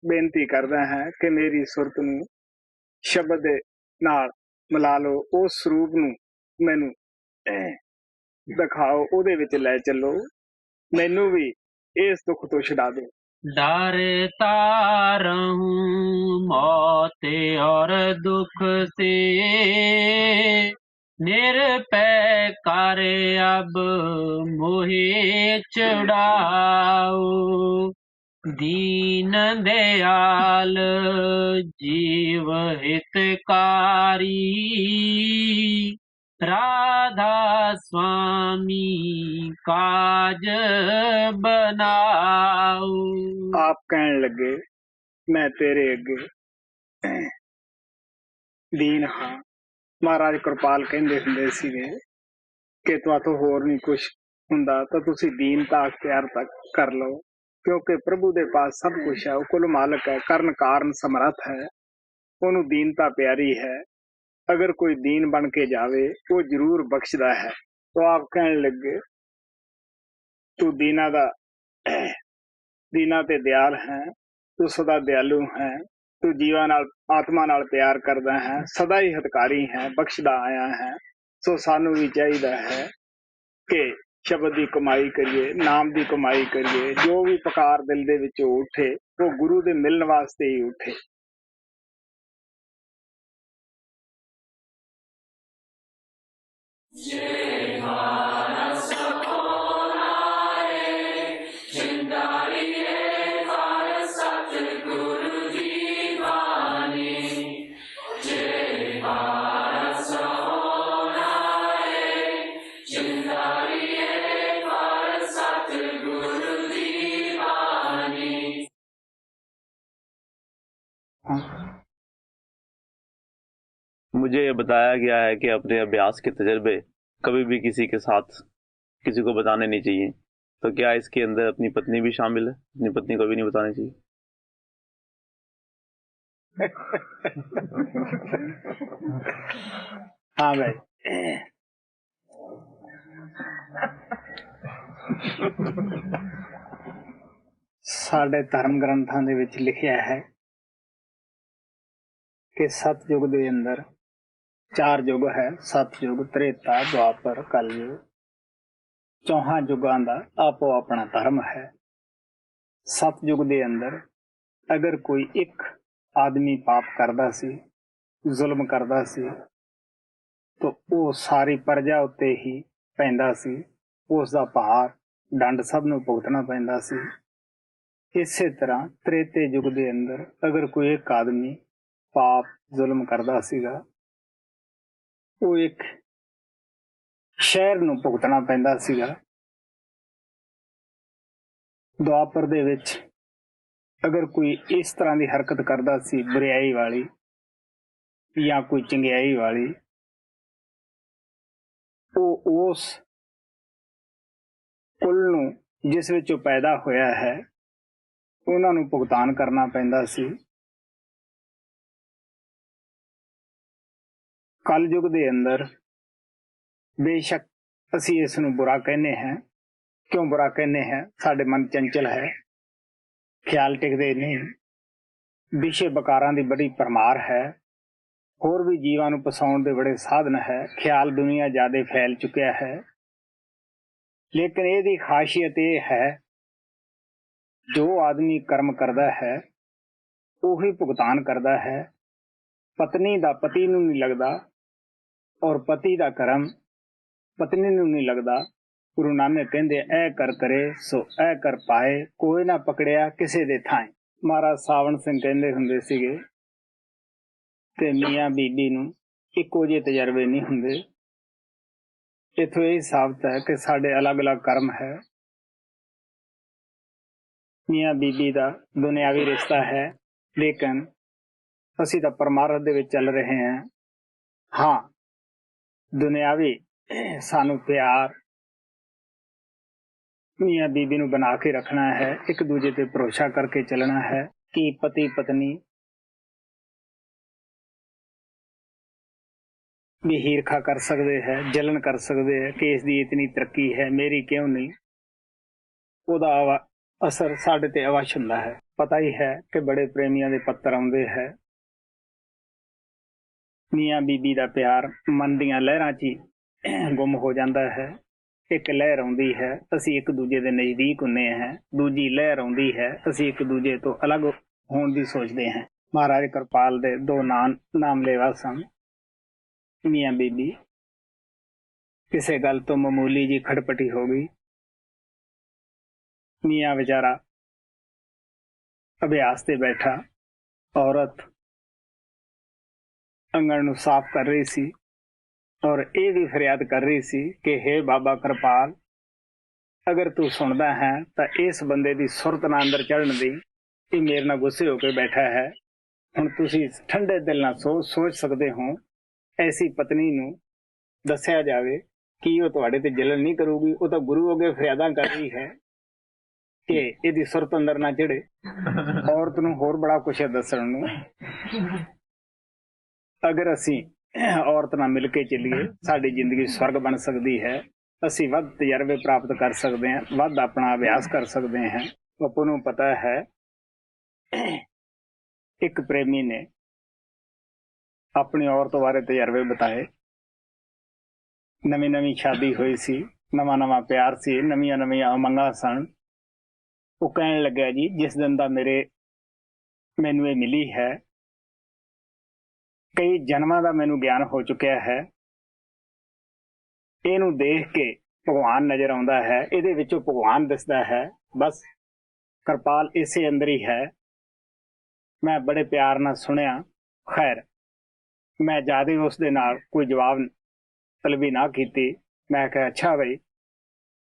ਬੇਨਤੀ ਕਰਦਾ ਹਾਂ ਕਿ ਮੇਰੀ ਸੁਰਤ ਨੂੰ ਸ਼ਬਦ ਦੇ ਨਾਲ ਮਿਲਾ ਲਓ ਉਸ ਸਰੂਪ ਨੂੰ ਮੈਨੂੰ ਦਿਖਾਓ ਉਹਦੇ ਵਿੱਚ ਲੈ ਚੱਲੋ ਮੈਨੂੰ ਵੀ ਇਸ ਦੁੱਖ ਤੋਂ ਛੁਡਾ ਦਿਓ डरता रहूं मौत और दुख से निरपै कर अब मोहे छुड़ाओ दीन दयाल जीव हितकारी राधा स्वामी काज बनाओ ਆਪ ਕਹਿਣ ਲੱਗੇ ਮੈਂ ਤੇਰੇ ਅੱਗੇ ਦੀਨ ਹਾਂ ਮਹਾਰਾਜ ਕਿਰਪਾਲ ਕਹਿੰਦੇ ਹੁੰਦੇ ਸੀਗੇ ਕਿ ਤੁਹਾਤੋਂ ਹੋਰ ਨਹੀਂ ਕੁਛ ਹੁੰਦਾ ਤਾਂ ਤੁਸੀਂ ਦੀਨਤਾ ਅਖਤਿਆਰ ਤੱਕ ਕਰ ਲਓ ਕਿਉਂਕਿ ਪ੍ਰਭੂ ਦੇ ਪਾਸ ਸਭ ਕੁਛ ਹੈ ਉਹ ਕੁਲ ਮਾਲਕ ਹੈ ਕਰਨ ਕਾਰਨ ਸਮਰੱਥ ਹੈ ਉਹਨੂੰ ਦੀਨਤਾ ਪਿਆਰੀ ਹੈ ਅਗਰ ਕੋਈ ਦੀਨ ਬਣ ਕੇ ਜਾਵੇ ਉਹ ਜ਼ਰੂਰ ਬਖਸ਼ਦਾ ਹੈ ਤਾਂ ਆਪ ਕਹਿਣ ਲੱਗੇ ਤੂੰ ਦੀਨਾ ਤੇ ਦਿਆਲ ਹੈ ਤੂੰ ਸਦਾ ਦਿਆਲੂ ਹੈ ਤੂੰ ਜੀਵਾਂ ਨਾਲ ਆਤਮਾ ਨਾਲ ਪਿਆਰ ਕਰਦਾ ਹੈ ਸਦਾ ਹੀ ਹਿਤਕਾਰੀ ਹੈ ਬਖਸ਼ਦਾ ਆਇਆ ਹੈ ਸੋ ਸਾਨੂੰ ਵੀ ਚਾਹੀਦਾ ਹੈ ਕਿ ਸ਼ਬਦ ਦੀ ਕਮਾਈ ਕਰੀਏ ਨਾਮ ਦੀ ਕਮਾਈ ਕਰੀਏ ਜੋ ਵੀ ਪੁਕਾਰ ਦਿਲ ਦੇ ਵਿੱਚੋਂ ਉੱਠੇ ਉਹ ਗੁਰੂ ਦੇ ਮਿਲਣ ਵਾਸਤੇ ਹੀ ਉੱਠੇ हाँ। मुझे ये बताया गया है कि अपने अभ्यास के तजर्बे कभी भी किसी के साथ किसी को बताने नहीं चाहिए, तो क्या इसके अंदर अपनी पत्नी भी शामिल है? अपनी पत्नी को भी नहीं बतानी चाहिए? हाँ भाई, ਸਾਡੇ ਧਰਮ ਗ੍ਰੰਥਾਂ ਦੇ ਵਿੱਚ ਲਿਖਿਆ ਹੈ ਕਿ ਸਤਯੁਗ ਦੇ ਅੰਦਰ 4 ਯੁੱਗ ਹੈ, ਸਤਯੁਗ, ਤ੍ਰੇਤਾ, ਦੁਆਪਰ, ਕਲਯੁਗ। 4 ਯੁੱਗਾਂ ਦਾ ਆਪੋ ਆਪਣਾ ਧਰਮ ਹੈ। ਸਤਯੁਗ ਦੇ ਅੰਦਰ ਅਗਰ ਕੋਈ ਇੱਕ ਆਦਮੀ ਪਾਪ ਕਰਦਾ ਸੀ, ਜ਼ੁਲਮ ਕਰਦਾ ਸੀ, ਤਾਂ ਉਹ ਸਾਰੀ ਪ੍ਰਜਾ ਉੱਤੇ ਹੀ ਪੈਂਦਾ ਸੀ। ਉਸ ਦਾ ਭਾਰ, ਦੰਡ ਸਭ ਨੂੰ ਭੁਗਤਣਾ ਪੈਂਦਾ ਸੀ। ਇਸੇ ਤਰ੍ਹਾਂ ਤ੍ਰੇਤੇ ਯੁੱਗ ਦੇ ਅੰਦਰ ਅਗਰ ਕੋਈ ਇੱਕ ਆਦਮੀ ਪਾਪ ਜ਼ੁਲਮ ਕਰਦਾ ਸੀਗਾ, ਉਹ ਇੱਕ ਸ਼ਹਿਰ ਨੂੰ ਭੁਗਤਣਾ ਪੈਂਦਾ ਸੀਗਾ। ਦੁਆਪਰ ਦੇ ਵਿੱਚ ਅਗਰ ਕੋਈ ਇਸ ਤਰ੍ਹਾਂ ਦੀ ਹਰਕਤ ਕਰਦਾ ਸੀ, ਬੁਰਿਆਈ ਵਾਲੀ ਜਾਂ ਕੋਈ ਚੰਗਿਆਈ ਵਾਲੀ, ਉਹ ਉਸ ਕੁਲ ਨੂੰ ਜਿਸ ਵਿੱਚ ਉਹ ਪੈਦਾ ਹੋਇਆ ਹੈ ਉਹਨਾਂ ਨੂੰ ਭੁਗਤਾਨ ਕਰਨਾ ਪੈਂਦਾ ਸੀ। ਕਲਯੁਗ ਦੇ ਅੰਦਰ ਬੇਸ਼ੱਕ ਅਸੀਂ ਇਸ ਨੂੰ ਬੁਰਾ ਕਹਿੰਦੇ ਹਾਂ। ਕਿਉਂ ਬੁਰਾ ਕਹਿੰਦੇ ਹਾਂ? ਸਾਡੇ ਮਨ ਚੰਚਲ ਹੈ, ਖਿਆਲ ਟਿਕਦੇ ਨਹੀਂ, ਵਿਸ਼ੇ ਵਿਕਾਰਾਂ ਦੀ ਬੜੀ ਭਰਮਾਰ ਹੈ, ਹੋਰ ਵੀ ਜੀਵਾਂ ਨੂੰ ਫਸਾਉਣ ਦੇ ਬੜੇ ਸਾਧਨ ਹੈ, ਖਿਆਲ ਦੁਨੀਆ ਜ਼ਿਆਦਾ ਫੈਲ ਚੁੱਕਿਆ ਹੈ। ਲੇਕਿਨ ਇਹਦੀ ਖਾਸੀਅਤ ਇਹ ਹੈ, ਜੋ ਆਦਮੀ ਕਰਮ ਕਰਦਾ ਹੈ ਉਹੀ ਭੁਗਤਾਨ ਕਰਦਾ ਹੈ। ਪਤਨੀ ਦਾ ਪਤੀ ਨੂੰ ਨਹੀਂ ਲੱਗਦਾ ਔਰ ਪਤੀ ਦਾ ਕਰਮ ਪਤਨੀ ਨੂੰ ਨਹੀਂ ਲੱਗਦਾ। ਗੁਰੂ ਨਾਨਕ ਕਹਿੰਦੇ ਐ ਕਰ ਕਰੇ ਸੋ ਐ ਕਰ ਪਾਏ, ਕੋਈ ਨਾ ਪਕੜਿਆ ਕਿਸੇ ਦੇ ਥਾਂ। ਮਹਾਰਾਜ ਸਾਵਣ ਸਿੰਘ ਕਹਿੰਦੇ ਹੁੰਦੇ ਸੀਗੇ ਤੇ ਮੀਆਂ ਬੀਬੀ ਨੂੰ ਇੱਕੋ ਜਿਹੇ ਤਜਰਬੇ ਨਹੀਂ ਹੁੰਦੇ। ਇੱਥੋਂ ਇਹ ਸਾਬਤ ਹੈ ਕਿ ਸਾਡੇ ਅਲੱਗ-ਅਲੱਗ ਕਰਮ ਹੈ। ਮੀਆਂ ਬੀਬੀ ਦਾ ਦੁਨਿਆਵੀ ਰਿਸ਼ਤਾ ਹੈ, ਲੇਕਿਨ ਅਸੀਂ ਤਾਂ ਪਰਮਾਰਥ ਦੇ ਵਿੱਚ ਚੱਲ ਰਹੇ ਹਾਂ। ਹਾਂ, ਦੁਨਿਆਵੀ ਸਾਨੂੰ ਪਿਆਰ ਮੀਆਂ ਬੀਬੀ ਨੂੰ ਬਣਾ ਕੇ ਰੱਖਣਾ ਹੈ, ਇੱਕ ਦੂਜੇ ਤੇ ਭਰੋਸਾ ਕਰਕੇ ਚੱਲਣਾ ਹੈ ਕਿ ਪਤੀ ਪਤਨੀ भी ईर्खा कर सकते हैं, जलन कर सकते हैं कि इसकी इतनी तरक्की है, मेरी क्यों नहीं। ਉਹਦਾ असर साढ़े ते अवश्य ਹੁੰਦਾ है। पता ही है कि बड़े प्रेमियों के पत्र आते हैं। मियाँ बीबी का प्यार मन दियां लहरां च ही गुम हो जाता है। एक लहर आती है, असी एक दूजे के नज़दीक हुन्ने हैं, दूजी लहर आती है, असी एक दूजे तो अलग होने की सोचते हैं। महाराज कृपाल दे 2 नाम लेवा सन। मियाँ बीबी किसी गल तो मामूली जी खटपटी हो गई। मियाँ बेचारा अभ्यास से बैठा, औरत अंगण नूं साफ कर रही सी और ये भी फरियाद कर रही सी कि हे बाबा कृपाल, अगर तू सुनदा है तो इस बंदे की सुरत ना अंदर चढ़न दी। ये मेरे नाल गुस्से होकर बैठा है। हुण तुसीं ठंडे दिल नाल सोच सकते हो, ऐसी पत्नी नूं दस्सिया जावे कि वो तुहाडे ते जलन नहीं करूगी। वो तो गुरु अगे फरियादा कर रही है कि इहदी सुरत अंदर ना चढ़े। औरत नूं होर बड़ा कुछ है दस्सण नूं। अगर असी औरत नाल मिल के चलीए, साडी जिंदगी स्वर्ग बन सकती है। असी वध तजर्बे प्राप्त कर सकते हैं, वध अपना अभ्यास कर सकते हैं। बापू नूं पता है, एक प्रेमी ने अपनी औरत बारे तजर्बे बताए। नवी नवी शादी हुई सी, नवा नवा प्यार सी, नविया नविया उमंगा सन। वो कहन लग्या जी, जिस दिन दा मैनू ये मिली है, कई जन्मां दा मैनू ज्ञान हो चुकिया है। इनू देख के भगवान नजर आउंदा है, इहदे विचों भगवान दिसदा है। बस कृपाल इसे अंदर ही है। मैं बड़े प्यार नाल सुनिया। खैर, मैं ज्यादा उस दे नाल कोई जवाब तलबी ना की। मैं कहा अच्छा बई,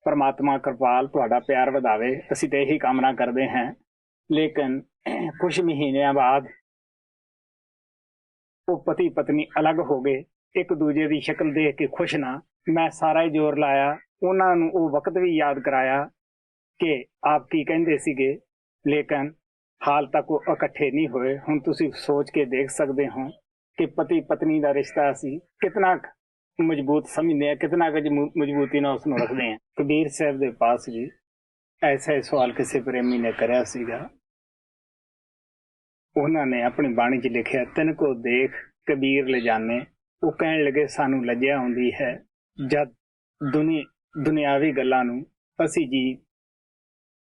परमात्मा कृपाल तुहाडा प्यार वधावे, असीं तो यही कामना करते हैं। लेकिन कुछ महीनों बाद ਉਹ ਪਤੀ ਪਤਨੀ ਅਲੱਗ ਹੋ ਗਏ, ਇੱਕ ਦੂਜੇ ਦੀ ਸ਼ਕਲ ਦੇਖ ਕੇ ਖੁਸ਼ ਨਾ। ਮੈਂ ਸਾਰਾ ਹੀ ਜ਼ੋਰ ਲਾਇਆ, ਉਹਨਾਂ ਨੂੰ ਉਹ ਵਕਤ ਵੀ ਯਾਦ ਕਰਾਇਆ ਕਿ ਆਪ ਕੀ ਕਹਿੰਦੇ ਸੀਗੇ, ਲੇਕਿਨ ਹਾਲ ਤੱਕ ਉਹ ਇਕੱਠੇ ਨਹੀਂ ਹੋਏ। ਹੁਣ ਤੁਸੀਂ ਸੋਚ ਕੇ ਦੇਖ ਸਕਦੇ ਹੋ ਕਿ ਪਤੀ ਪਤਨੀ ਦਾ ਰਿਸ਼ਤਾ ਅਸੀਂ ਕਿਤਨਾ ਮਜ਼ਬੂਤ ਸਮਝਦੇ ਹਾਂ, ਕਿਤਨਾ ਕੁ ਮਜ਼ਬੂਤੀ ਨਾਲ ਉਸ ਨੂੰ ਰੱਖਦੇ ਹਾਂ। ਕਬੀਰ ਸਾਹਿਬ ਦੇ ਪਾਸ ਵੀ ਐਸਾ ਹੀ ਸਵਾਲ ਕਿਸੇ ਪ੍ਰੇਮੀ ਨੇ ਕਰਿਆ ਸੀਗਾ। ਉਹਨਾਂ ਨੇ ਆਪਣੀ ਬਾਣੀ 'ਚ ਲਿਖਿਆ, ਤਿੰਨ ਕੋ ਦੇਖ ਕਬੀਰ ਲਿਜਾਨੇ। ਉਹ ਕਹਿਣ ਲੱਗੇ, ਸਾਨੂੰ ਲੱਜਿਆ ਆਉਂਦੀ ਹੈ ਜਦ ਦੁਨਿਆਵੀ ਗੱਲਾਂ ਨੂੰ ਅਸੀਂ ਜੀ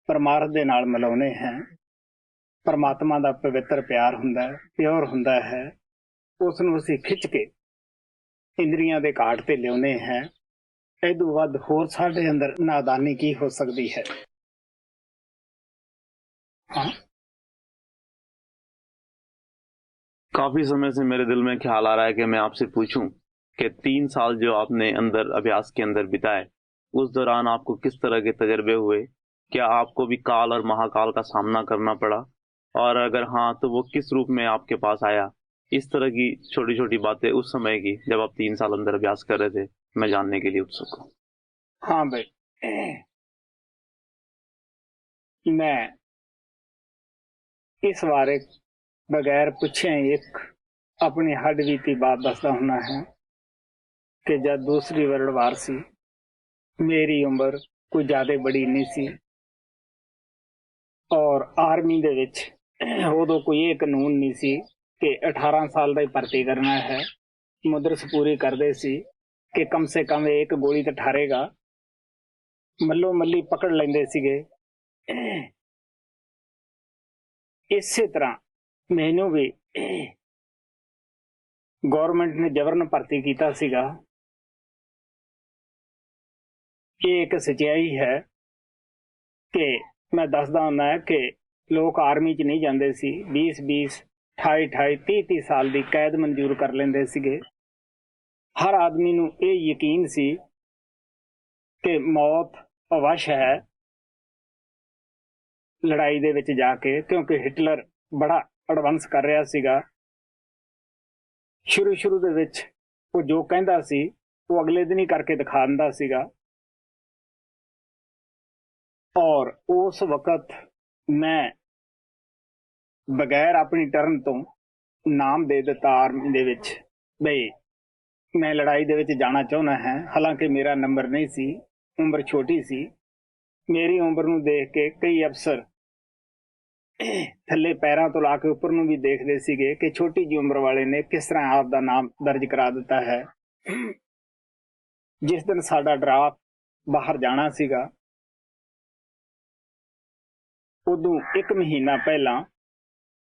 ਪਰਮਾਰਥ ਦੇ ਨਾਲ ਮਿਲਾਉਂਦੇ ਹਾਂ। ਪਰਮਾਤਮਾ ਦਾ ਪਵਿੱਤਰ ਪਿਆਰ ਹੁੰਦਾ ਹੈ, ਪਿਓਰ ਹੁੰਦਾ ਹੈ, ਉਸ ਨੂੰ ਅਸੀਂ ਖਿੱਚ ਕੇ ਇੰਦਰੀਆਂ ਦੇ ਘਾਟ ਤੇ ਲਿਆਉਂਦੇ ਹਾਂ। ਇਹਦੋਂ ਵੱਧ ਹੋਰ ਸਾਡੇ ਅੰਦਰ ਨਾਦਾਨੀ ਕੀ ਹੋ ਸਕਦੀ ਹੈ। काफी समय से मेरे दिल में ख्याल आ रहा है कि मैं आपसे पूछूं कि 3 साल जो आपने अंदर अभ्यास के अंदर बिताए, उस दौरान आपको किस तरह के तजर्बे हुए? क्या आपको भी काल और महाकाल का सामना करना पड़ा, और अगर हाँ तो वो किस रूप में आपके पास आया? इस तरह की छोटी छोटी बातें उस समय की जब आप 3 साल अंदर अभ्यास कर रहे थे, मैं जानने के लिए उत्सुक हूँ। हाँ भाई, मैं इस बारे बगैर पूछे एक अपनी हड बीती बात दसदा होना है कि जब दूसरी वर्ल्ड वार सी, मेरी उम्र कोई ज्यादा बड़ी नहीं सी, और आर्मी दे विच उदों कोई ये कानून नहीं सी कि 18 साल का ही भर्ती करना है। मुद्रस पूरी करते सी कि कम से कम एक गोली तो ठहरेगा, मल्लो मल्ली पकड़ लेंदे सीगे। इसे तरह मैनू भी गौरमेंट ने जबरन भर्ती किया सीगा। ये एक सच्चाई है कि मैं दसदा हुंदा है कि लोग आर्मी च नहीं जाते सी, 20-20, 28-28, 30-30 साल की कैद मंजूर कर लेंदे सीगे। हर आदमी नूं ये यकीन सी कि मौत अवश्य है लड़ाई दे विच जाके, क्योंकि हिटलर बड़ा एडवांस कर रहा सीगा। शुरू दे विच वो जो कहंदा सी वो अगले दिन ही करके दिखा दिंदा सीगा। और उस वक्त मैं बगैर अपनी टर्न तो नाम दे दिता आर्मी दे विच बई मैं लड़ाई दे विच जाना चाहुंदा है। हालांकि मेरा नंबर नहीं सी, उम्र छोटी सी। मेरी उम्र नूं देख के कई अफसर थले पैरों तो ला के उपर नूं भी देखते सीगे कि छोटी जी उम्र वाले ने किस तरह आप दा नाम दर्ज करा दिता है। जिस दिन साडा ड्राफ्ट बाहर जाना सीगा, उदों 1 महीना पहला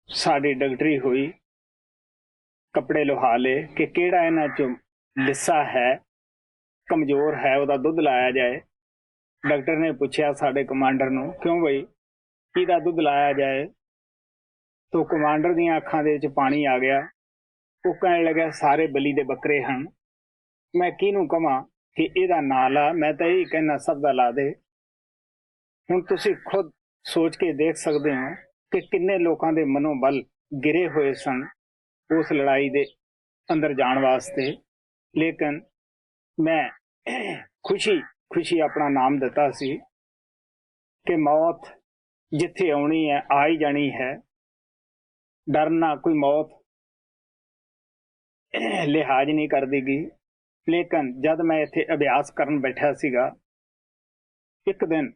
साडी डॉक्टरी हुई, कपड़े लुहा ले कि केड़ा इन्हां चों लिस्सा है, कमजोर है, उहदा दुध लाया जाए। डॉक्टर ने पूछा साडे कमांडर नूं, क्यों बई किहदा दुध लाया जाए? तो कमांडर दी अखां दे विच पानी आ गया। वो कहण लगा, सारे बली दे बकरे हन, मैं किहनूं कहां कि इहदा नां ला, मैं तां यही कहना सब दा ला दे। हुण तुसीं खुद सोच के देख सकते हो कि किन्ने लोकां दे मनोबल गिरे होए सन उस लड़ाई दे अंदर जाण वास्ते। लेकिन मैं खुशी अपना नाम दिता सी कि मौत जिथे आउणी है आ ही जानी है। डरना कोई मौत लिहाज नहीं कर देगी। लेकिन जब मैं इत्थे अभ्यास करन बैठा सीगा, एक दिन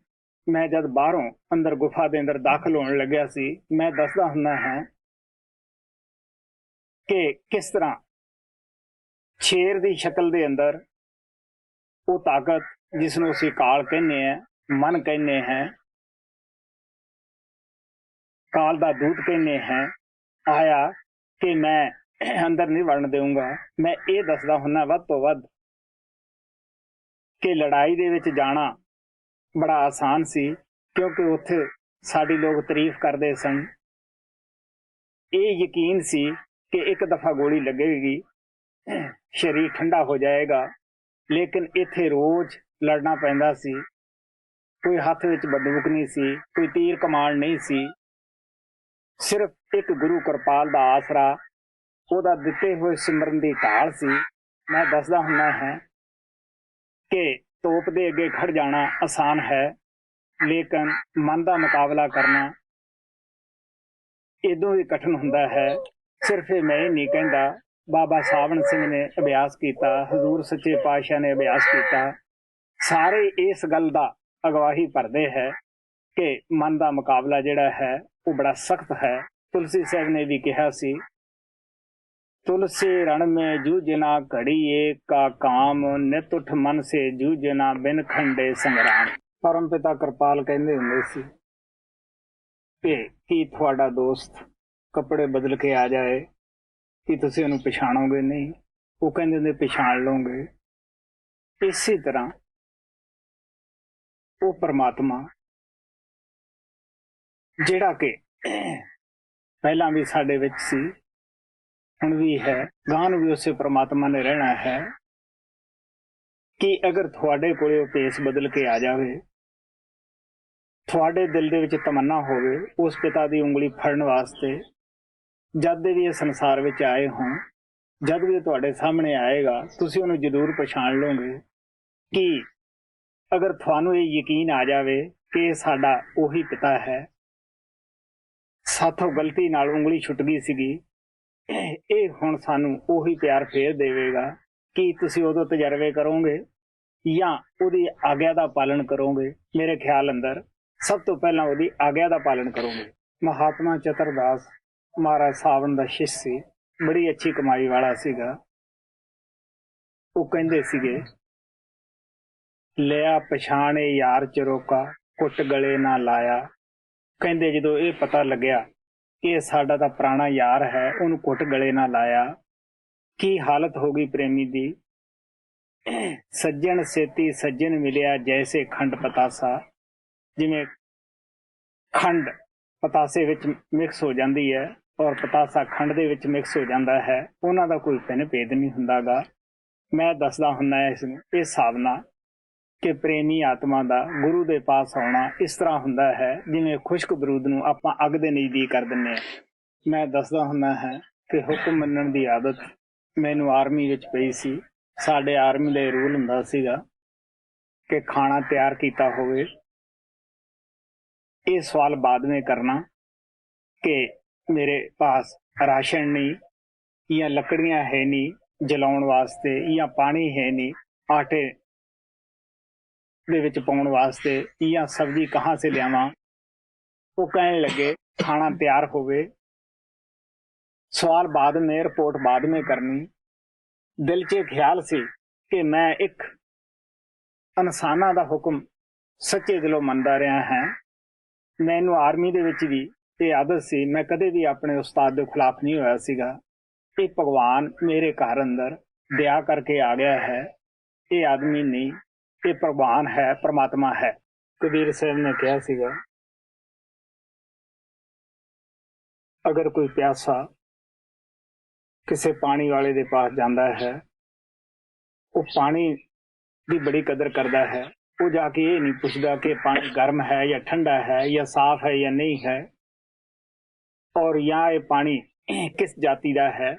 मैं जब बाहरों अंदर गुफा दे अंदर दाखिल होने लग्या सी, मैं दसदा हुंदा है कि किस तरह शेर दी शक्ल दे अंदर वो ताकत जिसनों असीं काल कहने हैं, मन कहने हैं, काल दा दूत कहने हैं, आया कि मैं अंदर नहीं वड़न देऊंगा। मैं ये दसदा हुन्ना वध तो वध कि लड़ाई दे विच जाना बड़ा आसान सी, क्योंकि उत्थे साडी लोग तारीफ करदे सन। ये यकीन सी कि एक दफा गोली लगेगी शरीर ठंडा हो जाएगा। लेकिन इत्थे रोज लड़ना पैंदा सी। कोई हाथ विच बंदूक नहीं सी, कोई तीर कमान नहीं सी। सिर्फ एक गुरु कृपाल दा आसरा ਉਹਦਾ ਦਿੱਤੇ ਹੋਏ ਸਿਮਰਨ ਦੀ ਢਾਲ ਸੀ। ਮੈਂ ਦੱਸਦਾ ਹੁੰਦਾ ਹੈ ਕਿ ਤੋਪ ਦੇ ਅੱਗੇ ਖੜ ਜਾਣਾ ਆਸਾਨ ਹੈ, ਲੇਕਿਨ ਮਨ ਦਾ ਮੁਕਾਬਲਾ ਕਰਨਾ ਇਦੋਂ ਵੀ ਕਠਿਨ ਹੁੰਦਾ ਹੈ। ਸਿਰਫ ਇਹ ਮੈਂ ਹੀ ਨਹੀਂ ਕਹਿੰਦਾ, ਬਾਬਾ ਸਾਵਣ ਸਿੰਘ ਨੇ ਅਭਿਆਸ ਕੀਤਾ, ਹਜ਼ੂਰ ਸੱਚੇ ਪਾਤਸ਼ਾਹ ਨੇ ਅਭਿਆਸ ਕੀਤਾ। ਸਾਰੇ ਇਸ ਗੱਲ ਦਾ ਅਗਵਾਹੀ ਭਰਦੇ ਹੈ ਕਿ ਮਨ ਦਾ ਮੁਕਾਬਲਾ ਜਿਹੜਾ ਹੈ ਉਹ ਬੜਾ ਸਖਤ ਹੈ। ਤੁਲਸੀ ਸਾਹਿਬ ਨੇ ਵੀ ਕਿਹਾ ਸੀ, तुलसी रण में जूझना घड़िए का काम, नित उठ मन से जूझना बिन खंडे संग्राम। परम पिता कृपाल कहंदे हुंदे सी कि की तुहाडा दोस्त कपड़े बदल के आ जाए कि तुसीं उहनूं पछाणोगे नहीं? वो कहंदे हुंदे पछाण लोगे। इसी तरह वो परमात्मा जिहड़ा कि पहलां भी साडे विच सी, ਹੁਣ ਵੀ ਹੈ, ਗਾਂ ਨੂੰ ਵੀ ਉਸੇ ਪ੍ਰਮਾਤਮਾ ਨੇ ਰਹਿਣਾ ਹੈ ਕਿ ਅਗਰ ਤੁਹਾਡੇ ਕੋਲੇ ਉਹ ਭੇਸ ਬਦਲ ਕੇ ਆ ਜਾਵੇ, ਤੁਹਾਡੇ ਦਿਲ ਦੇ ਵਿੱਚ ਤਮੰਨਾ ਹੋਵੇ ਉਸ ਪਿਤਾ ਦੀ ਉਂਗਲੀ ਫੜਨ ਵਾਸਤੇ, ਜਦ ਦੇ ਵੀ ਇਹ ਸੰਸਾਰ ਵਿੱਚ ਆਏ ਹੋਣ, ਜਦ ਵੀ ਤੁਹਾਡੇ ਸਾਹਮਣੇ ਆਏਗਾ ਤੁਸੀਂ ਉਹਨੂੰ ਜ਼ਰੂਰ ਪਛਾਣ ਲਓਗੇ। ਕਿ ਅਗਰ ਤੁਹਾਨੂੰ ਇਹ ਯਕੀਨ ਆ ਜਾਵੇ ਕਿ ਇਹ ਸਾਡਾ ਉਹੀ ਪਿਤਾ ਹੈ, ਸਾਥੋਂ ਗਲਤੀ ਨਾਲ ਉਂਗਲੀ ਛੁੱਟ ਗਈ ਸੀਗੀ, ਇਹ ਹੁਣ ਸਾਨੂੰ ਉਹੀ ਪਿਆਰ ਫੇਰ ਦੇਵੇਗਾ। ਕੀ ਤੁਸੀਂ ਉਦੋਂ ਤਜਰਬੇ ਕਰੋਗੇ ਜਾਂ ਉਹਦੀ ਆਗਿਆ ਦਾ ਪਾਲਣ ਕਰੋਗੇ? ਮੇਰੇ ਖਿਆਲ ਅੰਦਰ ਸਭ ਤੋਂ ਪਹਿਲਾਂ ਉਹਦੀ ਆਗਿਆ ਦਾ ਪਾਲਣ ਕਰੋਗੇ। ਮਹਾਤਮਾ ਚਤਰਦਾਸ ਮਹਾਰਾਜ ਸਾਵਣ ਦਾ ਸ਼ਿਸ਼ ਸੀ, ਬੜੀ ਅੱਛੀ ਕਮਾਈ ਵਾਲਾ ਸੀਗਾ। ਉਹ ਕਹਿੰਦੇ ਸੀਗੇ, ਲਿਆ ਪਛਾਣੇ ਯਾਰ ਚਰੋਕਾ, ਕੁੱਟ ਗਲੇ ਨਾ ਲਾਇਆ। ਕਹਿੰਦੇ ਜਦੋਂ ਇਹ ਪਤਾ ਲੱਗਿਆ ਕਿ ਸਾਡਾ ਤਾਂ ਪੁਰਾਣਾ ਯਾਰ ਹੈ, ਉਹਨੂੰ ਕੁੱਟ ਗਲੇ ਨਾ ਲਾਇਆ। ਕੀ ਹਾਲਤ ਹੋ ਗਈ ਪ੍ਰੇਮੀ ਦੀ। ਸੱਜਣ ਸੇਤੀ ਸੱਜਣ ਮਿਲਿਆ ਜੈਸੇ ਖੰਡ ਪਤਾਸਾ। ਜਿਵੇਂ ਖੰਡ ਪਤਾਸੇ ਵਿੱਚ ਮਿਕਸ ਹੋ ਜਾਂਦੀ ਹੈ ਔਰ ਪਤਾਸਾ ਖੰਡ ਦੇ ਵਿੱਚ ਮਿਕਸ ਹੋ ਜਾਂਦਾ ਹੈ, ਉਹਨਾਂ ਦਾ ਕੋਈ ਭਿੰਨ ਭੇਦ ਨਹੀਂ ਹੁੰਦਾਗਾ। ਮੈਂ ਦੱਸਦਾ ਹੁੰਦਾ ਇਸ ਹਿਸਾਬ ਨਾਲ ਕਿ ਪ੍ਰੇਮੀ ਆਤਮਾ ਦਾ ਗੁਰੂ ਦੇ ਪਾਸ ਆਉਣਾ ਇਸ ਤਰ੍ਹਾਂ ਹੁੰਦਾ ਹੈ ਜਿਵੇਂ ਖੁਸ਼ਕ ਬਰੂਦ ਨੂੰ ਆਪਾਂ ਅੱਗ ਦੇ ਨਜ਼ਦੀਕ ਕਰ ਦਿੰਦੇ ਹਾਂ। ਮੈਂ ਦੱਸਦਾ ਹੁੰਦਾ ਹੈ ਕਿ ਹੁਕਮ ਮੰਨਣ ਦੀ ਆਦਤ ਮੈਨੂੰ ਆਰਮੀ ਵਿੱਚ ਪਈ ਸੀ। ਸਾਡੇ ਆਰਮੀ ਦਾ ਰੂਲ ਹੁੰਦਾ ਸੀਗਾ ਕਿ ਖਾਣਾ ਤਿਆਰ ਕੀਤਾ ਹੋਵੇ, ਇਹ ਸਵਾਲ ਬਾਅਦ ਵਿੱਚ ਕਰਨਾ ਕਿ ਮੇਰੇ ਪਾਸ ਰਾਸ਼ਨ ਨਹੀਂ ਜਾਂ ਲੱਕੜੀਆਂ ਹੈ ਨਹੀਂ ਜਲਾਉਣ ਵਾਸਤੇ ਜਾਂ ਪਾਣੀ ਹੈ ਨਹੀਂ ਆਟੇ ਦੇ ਵਿੱਚ ਪਾਉਣ ਵਾਸਤੇ ਜਾਂ ਸਬਜ਼ੀ ਕਹਾਂ ਸੇ ਲਿਆਵਾਂ। ਉਹ ਕਹਿਣ ਲੱਗੇ ਖਾਣਾ ਤਿਆਰ ਹੋਵੇ, ਸਵਾਲ ਬਾਅਦ में, ਰਿਪੋर्ट बाद में करनी। ਦਿਲ 'ਚ ਖਿਆਲ ਸੀ ਕਿ ਮੈਂ ਇੱਕ ਇਨਸਾਨਾਂ ਦਾ ਹੁਕਮ ਸੱਚੇ ਦਿਲੋਂ ਮੰਨਦਾ ਰਿਹਾ ਹਾਂ। ਮੈਨੂੰ ਆਰਮੀ ਦੇ ਵਿੱਚ ਵੀ ਇਹ ਆਦਤ ਸੀ, ਮੈਂ ਕਦੇ ਵੀ ਆਪਣੇ ਉਸਤਾਦ ਦੇ ਖਿਲਾਫ ਨਹੀਂ ਹੋਇਆ ਸੀਗਾ। ਇਹ ਭਗਵਾਨ ਮੇਰੇ ਘਰ ਅੰਦਰ ਦਇਆ ਕਰਕੇ ਆ ਗਿਆ ਹੈ, ਇਹ ਆਦਮੀ ਨਹੀਂ, ਇਹ ਭਗਵਾਨ ਹੈ, परमात्मा है। कबीर साहब ने कहा सीगा, अगर कोई प्यासा किसी पानी वाले दे पास जाता है, वो पानी की बड़ी कदर करता है। वो जाके ये नहीं पूछता कि पानी गर्म है या ठंडा है या साफ है या नहीं है और या ये पानी किस जाति का है।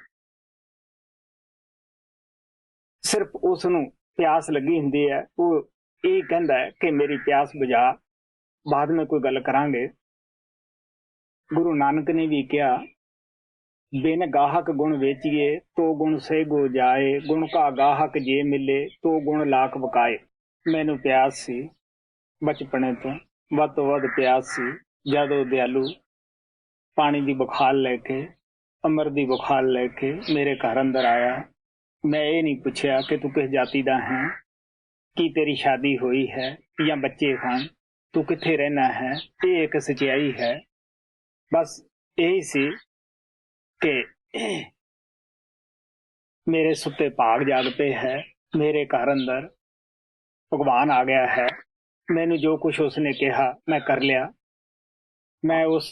सिर्फ उसनू प्यास लगी हुंदी है, वो ये कहता है कि मेरी प्यास बुझा, बाद में कोई गल करांगे। गुरु नानक ने भी कहा, बिन गाहक गुण वेचिए तो गुण से गो जाए, गुण का गाहक जे मिले तो गुण लाख बकाए। मैनू प्यास सी बचपने तो वध प्यास सी। जदों दयालु पानी की बुखार लैके, अमर की बुखार लैके मेरे घर अंदर आया, मैं ये नहीं पूछया कि तू किस जाति का है, की तेरी शादी हुई है या बच्चे हैं, तू किथे रहना है। ये एक सच्चाई है। बस यही सी कि मेरे सुते भाग जागते है, मेरे घर अंदर भगवान आ गया है। मैनू जो कुछ उसने कहा मैं कर लिया। मैं उस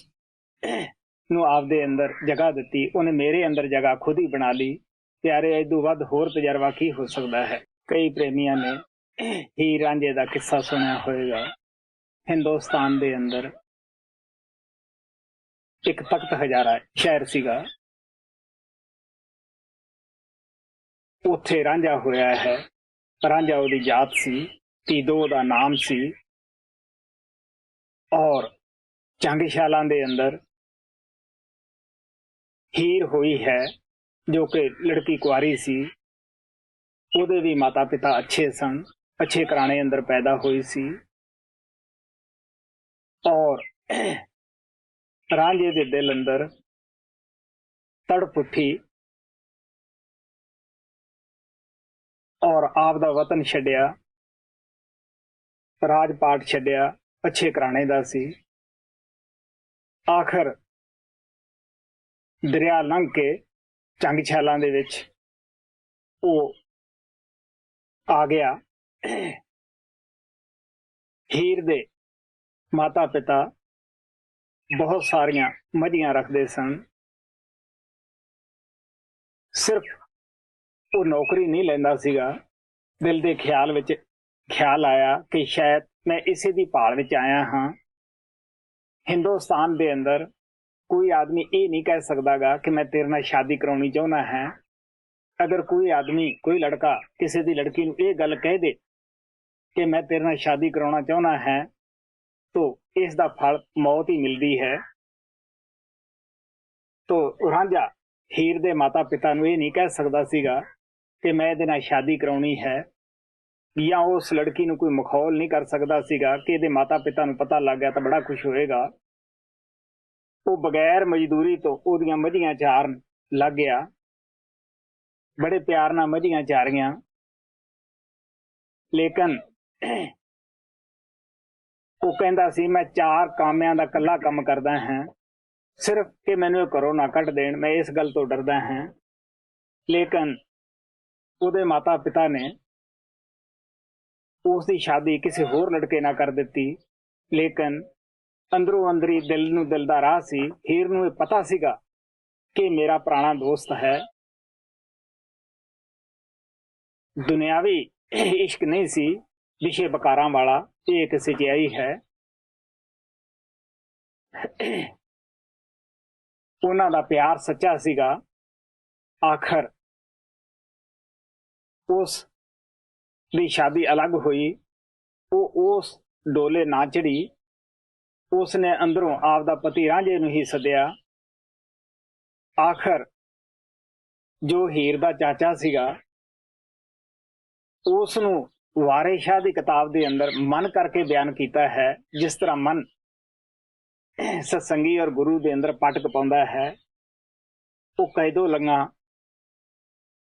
नू आपदे अंदर जगह दी, उन्हें मेरे अंदर जगह खुद ही बना ली। प्यारे इदू वध होर तजर्बा की हो सकता है। कई प्रेमियों ने हीर रांझे का किस्सा सुनिया होगा। हिंदुस्तान के अंदर एक तख्त हजारा शहर सीगा, ਉੱਥੇ ਰਾਂਝਾ ਹੋਇਆ ਹੈ। ਰਾਂਝਾ ਉਹਦੀ ਜਾਤ ਸੀ, ਤੀਦੋ ਉਹਦਾ ਨਾਮ ਸੀ। ਔਰ ਚੰਗਸ਼ਾਲਾ ਦੇ ਅੰਦਰ ਹੀਰ ਹੋਈ ਹੈ, ਜੋ ਕਿ ਲੜਕੀ ਕੁਆਰੀ ਸੀ। ਉਹਦੇ ਵੀ ਮਾਤਾ ਪਿਤਾ ਅੱਛੇ ਸਨ, ਅੱਛੇ ਘਰਾਣੇ ਅੰਦਰ ਪੈਦਾ ਹੋਈ ਸੀ। ਔਰ ਰਾਂਝੇ ਦੇ ਦਿਲ ਅੰਦਰ ਤੜਪ ਉੱਠੀ ਔਰ ਆਪ ਦਾ ਵਤਨ ਛੱਡਿਆ, ਰਾਜ ਪਾਟ ਛੱਡਿਆ, ਅੱਛੇ ਘਰਾਣੇ ਦਾ ਸੀ। ਆਖਰ ਦਰਿਆ ਲੰਘ ਕੇ ਚੰਗਛਾਲਾਂ ਦੇ ਵਿੱਚ ਉਹ ਆ ਗਿਆ। ਹੀਰ ਦੇ ਮਾਤਾ ਪਿਤਾ ਬਹੁਤ ਸਾਰੀਆਂ ਮੱਝੀਆਂ ਰੱਖਦੇ ਸਨ। ਸਿਰਫ ਉਹ ਨੌਕਰੀ ਨਹੀਂ ਲੈਂਦਾ ਸੀਗਾ। ਦਿਲ ਦੇ ਖਿਆਲ ਵਿੱਚ ਖਿਆਲ ਆਇਆ ਕਿ ਸ਼ਾਇਦ ਮੈਂ ਇਸੇ ਦੀ ਭਾਲ ਵਿੱਚ ਆਇਆ ਹਾਂ। ਹਿੰਦੁਸਤਾਨ ਦੇ ਅੰਦਰ ਕੋਈ ਆਦਮੀ ਇਹ ਨਹੀਂ ਕਹਿ ਸਕਦਾਗਾ ਕਿ ਮੈਂ ਤੇਰੇ ਨਾਲ ਸ਼ਾਦੀ ਕਰਾਉਣੀ ਚਾਹੁੰਦਾ ਹਾਂ। ਅਗਰ ਕੋਈ ਆਦਮੀ, ਕੋਈ ਲੜਕਾ ਕਿਸੇ ਦੀ ਲੜਕੀ ਨੂੰ ਇਹ ਗੱਲ ਕਹਿ ਦੇ ਕਿ ਮੈਂ ਤੇਰੇ ਨਾਲ ਸ਼ਾਦੀ ਕਰਾਉਣਾ ਚਾਹੁੰਦਾ ਹਾਂ, ਤਾਂ ਇਸ ਦਾ ਫਲ ਮੌਤ ਹੀ ਮਿਲਦੀ ਹੈ। ਤਾਂ ਰਾਂਝਾ ਹੀਰ ਦੇ ਮਾਤਾ ਪਿਤਾ ਨੂੰ ਇਹ ਨਹੀਂ ਕਹਿ ਸਕਦਾ ਸੀਗਾ ਕਿ ਮੈਂ ਇਹਦੇ ਨਾਲ ਸ਼ਾਦੀ ਕਰਾਉਣੀ ਹੈ, ਜਾਂ ਉਸ ਲੜਕੀ ਨੂੰ ਕੋਈ ਮਖੌਲ ਨਹੀਂ ਕਰ ਸਕਦਾ ਸੀਗਾ ਕਿ ਇਹਦੇ ਮਾਤਾ ਪਿਤਾ ਨੂੰ ਪਤਾ ਲੱਗ ਗਿਆ ਤਾਂ ਬੜਾ ਖੁਸ਼ ਹੋਏਗਾ। ਉਹ ਬਗੈਰ ਮਜ਼ਦੂਰੀ ਤੋਂ ਉਹਦੀਆਂ ਮੱਝੀਆਂ ਚਾਰਨ ਲੱਗ ਗਿਆ। ਬੜੇ ਪਿਆਰ ਨਾਲ ਮੱਝੀਆਂ ਚਾਰੀਆਂ, ਲੇਕਿਨ ਉਹ ਕਹਿੰਦਾ ਸੀ ਮੈਂ 4 ਕਾਮਿਆਂ ਦਾ ਇਕੱਲਾ ਕੰਮ ਕਰਦਾ ਹਾਂ, ਸਿਰਫ ਕਿ ਮੈਨੂੰ ਇਹ ਘਰੋਂ ਨਾ ਕੱਢ ਦੇਣ, ਮੈਂ ਇਸ ਗੱਲ ਤੋਂ ਡਰਦਾ ਹਾਂ। ਲੇਕਿਨ ਉਹਦੇ ਮਾਤਾ ਪਿਤਾ ਨੇ ਉਸ ਦੀ ਸ਼ਾਦੀ ਕਿਸੇ ਹੋਰ ਲੜਕੇ ਨਾਲ ਕਰ ਦਿੱਤੀ। ਲੇਕਿਨ ਅੰਦਰੋਂ ਅੰਦਰੀ ਦਿਲ ਨੂੰ ਦਿਲ ਦਾ ਰਾਹ ਸੀ। ਹੀਰ ਨੂੰ ਇਹ ਪਤਾ ਸੀਗਾ ਕਿ ਮੇਰਾ ਪੁਰਾਣਾ ਦੋਸਤ ਹੈ। ਦੁਨਿਆਵੀ ਇਸ਼ਕ ਨਹੀਂ ਸੀ, ਵਿਸ਼ੇ ਬਕਾਰਾਂ ਵਾਲਾ, ਇਹ ਇੱਕ ਸਚਾਈ ਹੈ। ਉਹਨਾਂ ਦਾ ਪਿਆਰ ਸੱਚਾ ਸੀਗਾ। ਆਖਰ ਉਸ ਦੀ ਸ਼ਾਦੀ ਅਲੱਗ ਹੋਈ। ਉਹ ਉਸ ਡੋਲੇ ਨਾ ਚੜੀ। ਉਸਨੇ ਅੰਦਰੋਂ ਆਪ ਦਾ ਪਤੀ ਰਾਂਝੇ ਨੂੰ ਹੀ ਸੱਦਿਆ। ਆਖਰ ਜੋ ਹੀਰ ਦਾ ਚਾਚਾ ਸੀਗਾ, ਉਸ ਨੂੰ ਵਾਰਿਸ ਸ਼ਾਹ ਦੀ ਕਿਤਾਬ ਦੇ ਅੰਦਰ ਮਨ ਕਰਕੇ ਬਿਆਨ ਕੀਤਾ ਹੈ। ਜਿਸ ਤਰ੍ਹਾਂ ਮਨ ਸਤਸੰਗੀ ਔਰ ਗੁਰੂ ਦੇ ਅੰਦਰ ਪਟਕ ਪਾਉਂਦਾ ਹੈ, ਉਹ ਕੈਦੋ ਲੰਗਾ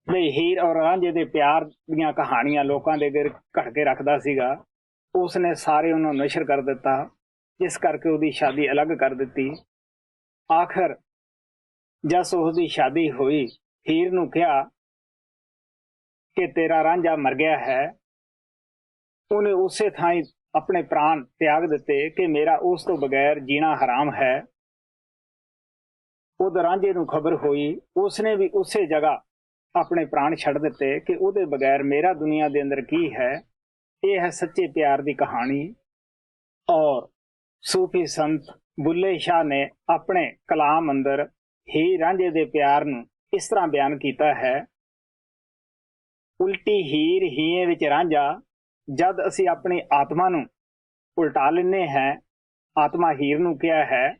ਬਈ ਹੀਰ ਔਰ ਰਾਂਝੇ ਦੇ ਪਿਆਰ ਦੀਆਂ ਕਹਾਣੀਆਂ ਲੋਕਾਂ ਦੇ ਅੱਗੇ ਘੜ ਕੇ ਰੱਖਦਾ ਸੀਗਾ। ਉਸਨੇ ਸਾਰੇ ਉਹਨੂੰ ਨਸ਼ਰ ਕਰ ਦਿੱਤਾ, ਜਿਸ ਕਰਕੇ ਉਹਦੀ ਸ਼ਾਦੀ ਅਲੱਗ ਕਰ ਦਿੱਤੀ। ਆਖਰ ਜਦ ਉਸਦੀ ਸ਼ਾਦੀ ਹੋਈ, ਹੀਰ ਨੂੰ ਕਿਹਾ ਕਿ ਤੇਰਾ ਰਾਂਝਾ ਮਰ ਗਿਆ ਹੈ। ਉਹਨੇ ਉਸੇ ਥਾਂ ਹੀ ਆਪਣੇ ਪ੍ਰਾਣ ਤਿਆਗ ਦਿੱਤੇ ਕਿ ਮੇਰਾ ਉਸ ਤੋਂ ਬਗੈਰ ਜੀਣਾ ਹਰਾਮ ਹੈ। ਉਹਦੇ ਰਾਂਝੇ ਨੂੰ ਖਬਰ ਹੋਈ, ਉਸਨੇ ਵੀ ਉਸੇ ਜਗ੍ਹਾ ਆਪਣੇ ਪ੍ਰਾਣ ਛੱਡ ਦਿੱਤੇ ਕਿ ਉਹਦੇ ਬਗੈਰ ਮੇਰਾ ਦੁਨੀਆ ਦੇ ਅੰਦਰ ਕੀ ਹੈ। ਇਹ ਹੈ ਸੱਚੇ ਪਿਆਰ ਦੀ ਕਹਾਣੀ। ਔਰ ਸੂਫੀ ਸੰਤ ਬੁੱਲੇ ਸ਼ਾਹ ਨੇ ਆਪਣੇ ਕਲਾਮ ਅੰਦਰ ਹੀਰ ਰਾਂਝੇ ਦੇ ਪਿਆਰ ਨੂੰ ਇਸ ਤਰ੍ਹਾਂ ਬਿਆਨ ਕੀਤਾ ਹੈ। ਉਲਟੀ ਹੀਰ ਹੀਏ ਵਿੱਚ ਰਾਂਝਾ, ਜਦ ਅਸੀਂ ਆਪਣੀ ਆਤਮਾ ਨੂੰ ਉਲਟਾ ਲੈਂਦੇ ਹਾਂ, ਆਤਮਾ ਹੀਰ ਨੂੰ ਕਿਹਾ ਹੈ,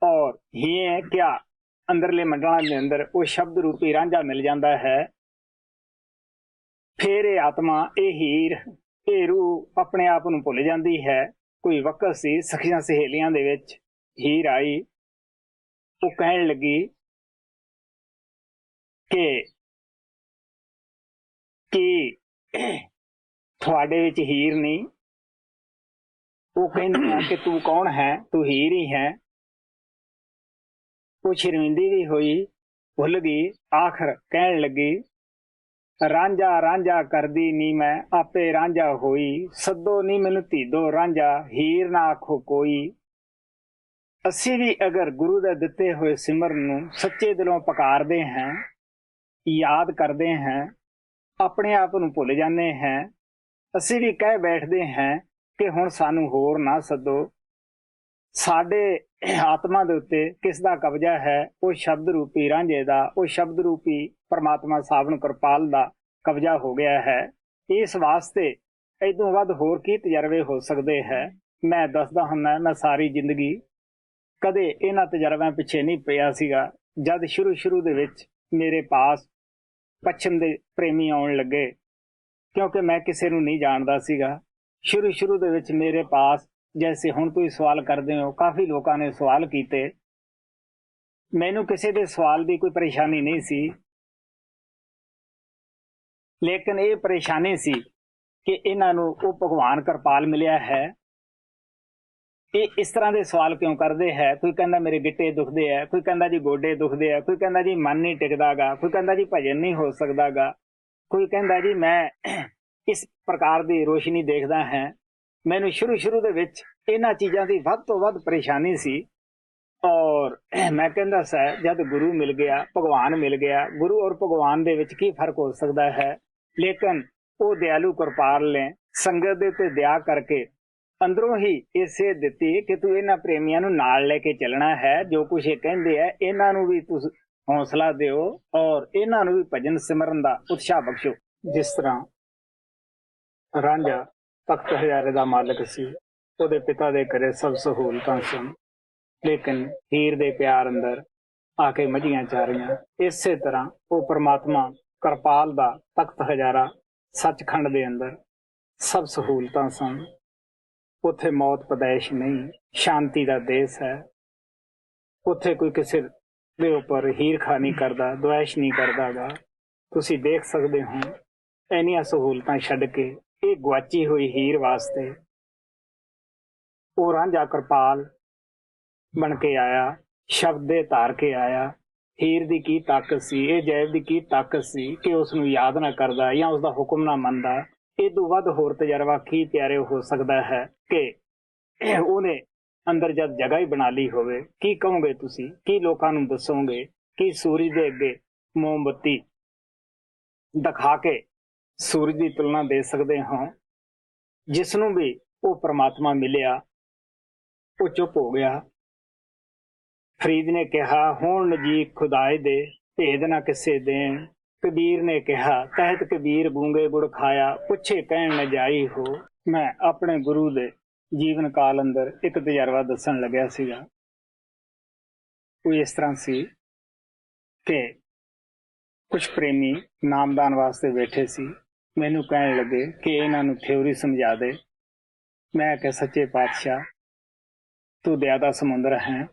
ਔਰ ਹੀਏ ਕਿਆ ਅੰਦਰਲੇ ਮੰਡਲਾਂ ਦੇ ਅੰਦਰ ਉਹ ਸ਼ਬਦ ਰੂਪੀ ਰਾਂਝਾ ਮਿਲ ਜਾਂਦਾ ਹੈ। ਫਿਰ ਇਹ ਆਤਮਾ, ਇਹ ਹੀਰ, ਇਹ ਰੂਹ ਆਪਣੇ ਆਪ ਨੂੰ ਭੁੱਲ ਜਾਂਦੀ ਹੈ। ਕੋਈ ਵਕਤ ਸੀ, ਸਖੀਆਂ ਸਹੇਲੀਆਂ ਦੇ ਵਿੱਚ ਹੀਰ ਆਈ। ਉਹ ਕਹਿਣ ਲੱਗੀ ਕਿ ਤੁਹਾਡੇ ਵਿੱਚ ਹੀਰ ਨਹੀਂ। ਉਹ ਕਹਿੰਦੀ ਹੈ ਕਿ ਤੂੰ ਕੌਣ ਹੈ, ਤੂੰ ਹੀਰ ਹੀ ਹੈ। ਉਹ ਸ਼ਰਮਿੰਦੀ ਵੀ ਹੋਈ, ਭੁੱਲ ਗਈ। ਆਖਰ ਕਹਿਣ ਲੱਗੀ, ਰਾਂਝਾ ਰਾਂਝਾ ਕਰਦੀ ਨੀ ਮੈਂ, ਆਪੇ ਰਾਂਝਾ ਹੋਈ। ਸੱਦੋ ਨੀ ਮੈਨੂੰ ਧੀਦੋ ਰਾਂਝਾ, ਹੀਰ ਨਾ ਆਖੋ ਕੋਈ। ਅਸੀਂ ਵੀ ਅਗਰ ਗੁਰੂ ਦੇ ਦਿੱਤੇ ਹੋਏ ਸਿਮਰਨ ਨੂੰ ਸੱਚੇ ਦਿਲੋਂ ਪੁਕਾਰਦੇ ਹਾਂ, ਯਾਦ ਕਰਦੇ ਹਾਂ, ਆਪਣੇ ਆਪ ਨੂੰ ਭੁੱਲ ਜਾਂਦੇ ਹਾਂ, ਅਸੀਂ ਵੀ ਕਹਿ ਬੈਠਦੇ ਹਾਂ ਕਿ ਹੁਣ ਸਾਨੂੰ ਹੋਰ ਨਾ ਸੱਦੋ। ਸਾਡੇ ਆਤਮਾ ਦੇ ਉੱਤੇ ਕਿਸ ਦਾ ਕਬਜ਼ਾ ਹੈ? ਉਹ ਸ਼ਬਦ ਰੂਪੀ ਰਾਂਝੇ ਦਾ, ਉਹ ਸ਼ਬਦ ਰੂਪੀ ਪਰਮਾਤਮਾ ਸਾਵਣ ਕਿਰਪਾਲ ਦਾ ਕਬਜ਼ਾ ਹੋ ਗਿਆ ਹੈ। ਇਸ ਵਾਸਤੇ ਇਦੋਂ ਵੱਧ ਹੋਰ ਕੀ ਤਜਰਬੇ ਹੋ ਸਕਦੇ ਹੈ? ਮੈਂ ਦੱਸਦਾ ਹੁੰਦਾ, ਮੈਂ ਸਾਰੀ ਜ਼ਿੰਦਗੀ ਕਦੇ ਇਹਨਾਂ ਤਜਰਬਿਆਂ ਪਿੱਛੇ ਨਹੀਂ ਪਿਆ ਸੀਗਾ। ਜਦ ਸ਼ੁਰੂ ਦੇ ਵਿੱਚ ਮੇਰੇ ਪਾਸ ਪੱਛਮ ਦੇ ਪ੍ਰੇਮੀ ਆਉਣ ਲੱਗੇ, ਕਿਉਂਕਿ ਮੈਂ ਕਿਸੇ ਨੂੰ ਨਹੀਂ ਜਾਣਦਾ ਸੀਗਾ। ਸ਼ੁਰੂ ਦੇ ਵਿੱਚ ਮੇਰੇ ਪਾਸ, ਜੈਸੇ ਹੁਣ ਤੁਸੀਂ ਸਵਾਲ ਕਰਦੇ ਹੋ, ਕਾਫੀ ਲੋਕਾਂ ਨੇ ਸਵਾਲ ਕੀਤੇ। ਮੈਨੂੰ ਕਿਸੇ ਦੇ ਸਵਾਲ ਦੀ ਕੋਈ ਪਰੇਸ਼ਾਨੀ ਨਹੀਂ ਸੀ, ਲੇਕਿਨ ਇਹ ਪਰੇਸ਼ਾਨੀ ਸੀ ਕਿ ਇਹਨਾਂ ਨੂੰ ਉਹ ਭਗਵਾਨ ਕਿਰਪਾਲ ਮਿਲਿਆ ਹੈ, ਇਹ ਇਸ ਤਰ੍ਹਾਂ ਦੇ ਸਵਾਲ ਕਿਉਂ ਕਰਦੇ ਹੈ? ਕੋਈ ਕਹਿੰਦਾ ਮੇਰੇ ਗਿੱਟੇ ਦੁਖਦੇ ਹੈ, ਕੋਈ ਕਹਿੰਦਾ ਜੀ ਗੋਡੇ ਦੁਖਦੇ ਆ, ਕੋਈ ਕਹਿੰਦਾ ਜੀ ਮਨ ਨਹੀਂ ਟਿਕਦਾਗਾ, ਕੋਈ ਕਹਿੰਦਾ ਜੀ ਭਜਨ ਨਹੀਂ ਹੋ ਸਕਦਾਗਾ, ਕੋਈ ਕਹਿੰਦਾ ਜੀ ਮੈਂ ਇਸ ਪ੍ਰਕਾਰ ਦੀ ਰੋਸ਼ਨੀ ਦੇਖਦਾ ਹੈ। ਮੈਨੂੰ ਸ਼ੁਰੂ ਦੇ ਵਿੱਚ ਇਹਨਾਂ ਚੀਜ਼ਾਂ ਦੀ ਵੱਧ ਤੋਂ ਵੱਧ ਪਰੇਸ਼ਾਨੀ ਸੀ। ਔਰ ਮੈਂ ਕਹਿੰਦਾ ਸੀ, ਜਦ ਗੁਰੂ ਮਿਲ ਗਿਆ, ਭਗਵਾਨ ਮਿਲ ਗਿਆ, ਗੁਰੂ ਔਰ ਭਗਵਾਨ ਦੇ ਵਿੱਚ ਕੀ ਫਰਕ ਹੋ ਸਕਦਾ ਹੈ? ਲੇਕਿਨ ਉਹ ਦਿਆਲੂ ਕਿਰਪਾਲ ਨੇ ਸੰਗਤ ਦੇ ਉੱਤੇ ਦਇਆ ਕਰਕੇ ਅੰਦਰੋਂ ਹੀ ਇਸੇ ਦਿੱਤੀ ਕਿ ਤੂੰ ਇਹਨਾਂ ਪ੍ਰੇਮੀਆਂ ਨੂੰ ਨਾਲ ਲੈ ਕੇ ਚੱਲਣਾ ਹੈ। ਜੋ ਕੁਛ ਇਹ ਕਹਿੰਦੇ ਆ, ਇਹਨਾਂ ਨੂੰ ਵੀ ਤੁਸੀਂ ਹੌਸਲਾ ਦਿਓ ਔਰ ਇਹਨਾਂ ਨੂੰ ਵੀ ਭਜਨ ਸਿਮਰਨ ਦਾ ਉਤਸ਼ਾਹ ਬਖਸ਼ੋ। ਜਿਸ ਤਰ੍ਹਾਂ ਰਾਂਝਾ ਤਖਤ ਹਜ਼ਾਰੇ ਦਾ ਮਾਲਕ ਸੀ, ਉਹਦੇ ਪਿਤਾ ਦੇ ਘਰੇ ਸਭ ਸਹੂਲਤਾਂ ਸਨ, ਲੇਕਿਨ ਹੀਰ ਦੇ ਪਿਆਰ ਅੰਦਰ ਆ ਕੇ ਮੱਝੀਆਂ ਚਾਰੀਆਂ। ਇਸੇ ਤਰ੍ਹਾਂ ਉਹ ਪਰਮਾਤਮਾ ਕਿਰਪਾਲ ਦਾ ਤਖਤ ਹਜ਼ਾਰਾ ਸੱਚਖੰਡ ਦੇ ਅੰਦਰ ਸਭ ਸਹੂਲਤਾਂ ਸਨ। ਉੱਥੇ ਮੌਤ ਪਦੈਸ਼ ਨਹੀਂ, ਸ਼ਾਂਤੀ ਦਾ ਦੇਸ਼ ਹੈ। ਉੱਥੇ ਕੋਈ ਕਿਸੇ ਦੇ ਉੱਪਰ ਹੀਰਖਾ ਨਹੀਂ ਕਰਦਾ, ਦੁਆਇਸ਼ ਨਹੀਂ ਕਰਦਾਗਾ। ਤੁਸੀਂ ਦੇਖ ਸਕਦੇ ਹੋ ਇੰਨੀਆਂ ਸਹੂਲਤਾਂ ਛੱਡ ਕੇ ਇਹ ਗੁਆਚੀ ਹੋਈ ਹੀਰ ਵਾਸਤੇ ਉਹ ਰਾਂਝਾ ਕਿਰਪਾਲ ਬਣ ਕੇ ਆਇਆ, ਸ਼ਬਦ ਦੇ ਧਾਰ ਕੇ ਆਇਆ। ਹੀਰ ਦੀ ਕੀ ਤਾਕਤ ਸੀ, ਇਹ ਜੈਬ ਦੀ ਕੀ ਤਾਕਤ ਸੀ ਕਿ ਉਸ ਨੂੰ ਯਾਦ ਨਾ ਕਰਦਾ ਜਾਂ ਉਸਦਾ ਹੁਕਮ ਨਾ ਮੰਨਦਾ। ਇਹ ਤੋਂ ਵੱਧ ਹੋਰ ਤਜਰਬਾ ਕੀ ਪਿਆਰੇ ਹੋ ਸਕਦਾ ਹੈ ਕਿ ਉਹਨੇ ਅੰਦਰ ਜਦ ਜਗ੍ਹਾ ਹੀ ਬਣਾ ਲਈ ਹੋਵੇ। ਕੀ ਕਹੋਗੇ ਤੁਸੀਂ? ਕੀ ਲੋਕਾਂ ਨੂੰ ਦੱਸੋਗੇ? ਕੀ ਸੂਰਜ ਦੇ ਅੱਗੇ ਮੋਮਬੱਤੀ ਦਿਖਾ ਕੇ ਸੂਰਜ ਦੀ ਤੁਲਨਾ ਦੇ ਸਕਦੇ ਹੋ? ਜਿਸ ਨੂੰ ਵੀ ਉਹ ਪਰਮਾਤਮਾ ਮਿਲਿਆ ਉਹ ਚੁੱਪ ਹੋ ਗਿਆ। ਫਰੀਦ ਨੇ ਕਿਹਾ, ਹੁਣ ਨਜ਼ੀਕ ਖੁਦਾਏ ਦੇ ਭੇਦ ਨਾ ਕਿਸੇ ਦੇਣ। ਕਬੀਰ ਨੇ ਕਿਹਾ, ਕਹਿਤ ਕਬੀਰ ਗੂੰਗੇ ਗੁੜ ਖਾਇਆ, ਪੁੱਛੇ ਕਹਿਣ ਨ ਜਾਈ ਹੋ। ਮੈਂ ਆਪਣੇ ਗੁਰੂ ਦੇ ਜੀਵਨ ਕਾਲ ਅੰਦਰ ਇੱਕ ਤਜਰਬਾ ਦੱਸਣ ਲੱਗਿਆ ਸੀਗਾ। ਉਹ ਇਸ ਤਰ੍ਹਾਂ ਸੀ ਕਿ ਕੁਝ ਪ੍ਰੇਮੀ ਨਾਮਦਾਨ ਵਾਸਤੇ ਬੈਠੇ ਸੀ। ਮੈਨੂੰ ਕਹਿਣ ਲੱਗੇ ਕਿ ਇਹਨਾਂ ਨੂੰ ਥਿਉਰੀ ਸਮਝਾ ਦੇ। ਮੈਂ ਕਿਹਾ, ਸੱਚੇ ਪਾਤਸ਼ਾਹ ਤੂੰ ਦਇਆ ਦਾ ਸਮੁੰਦਰ ਹੈ,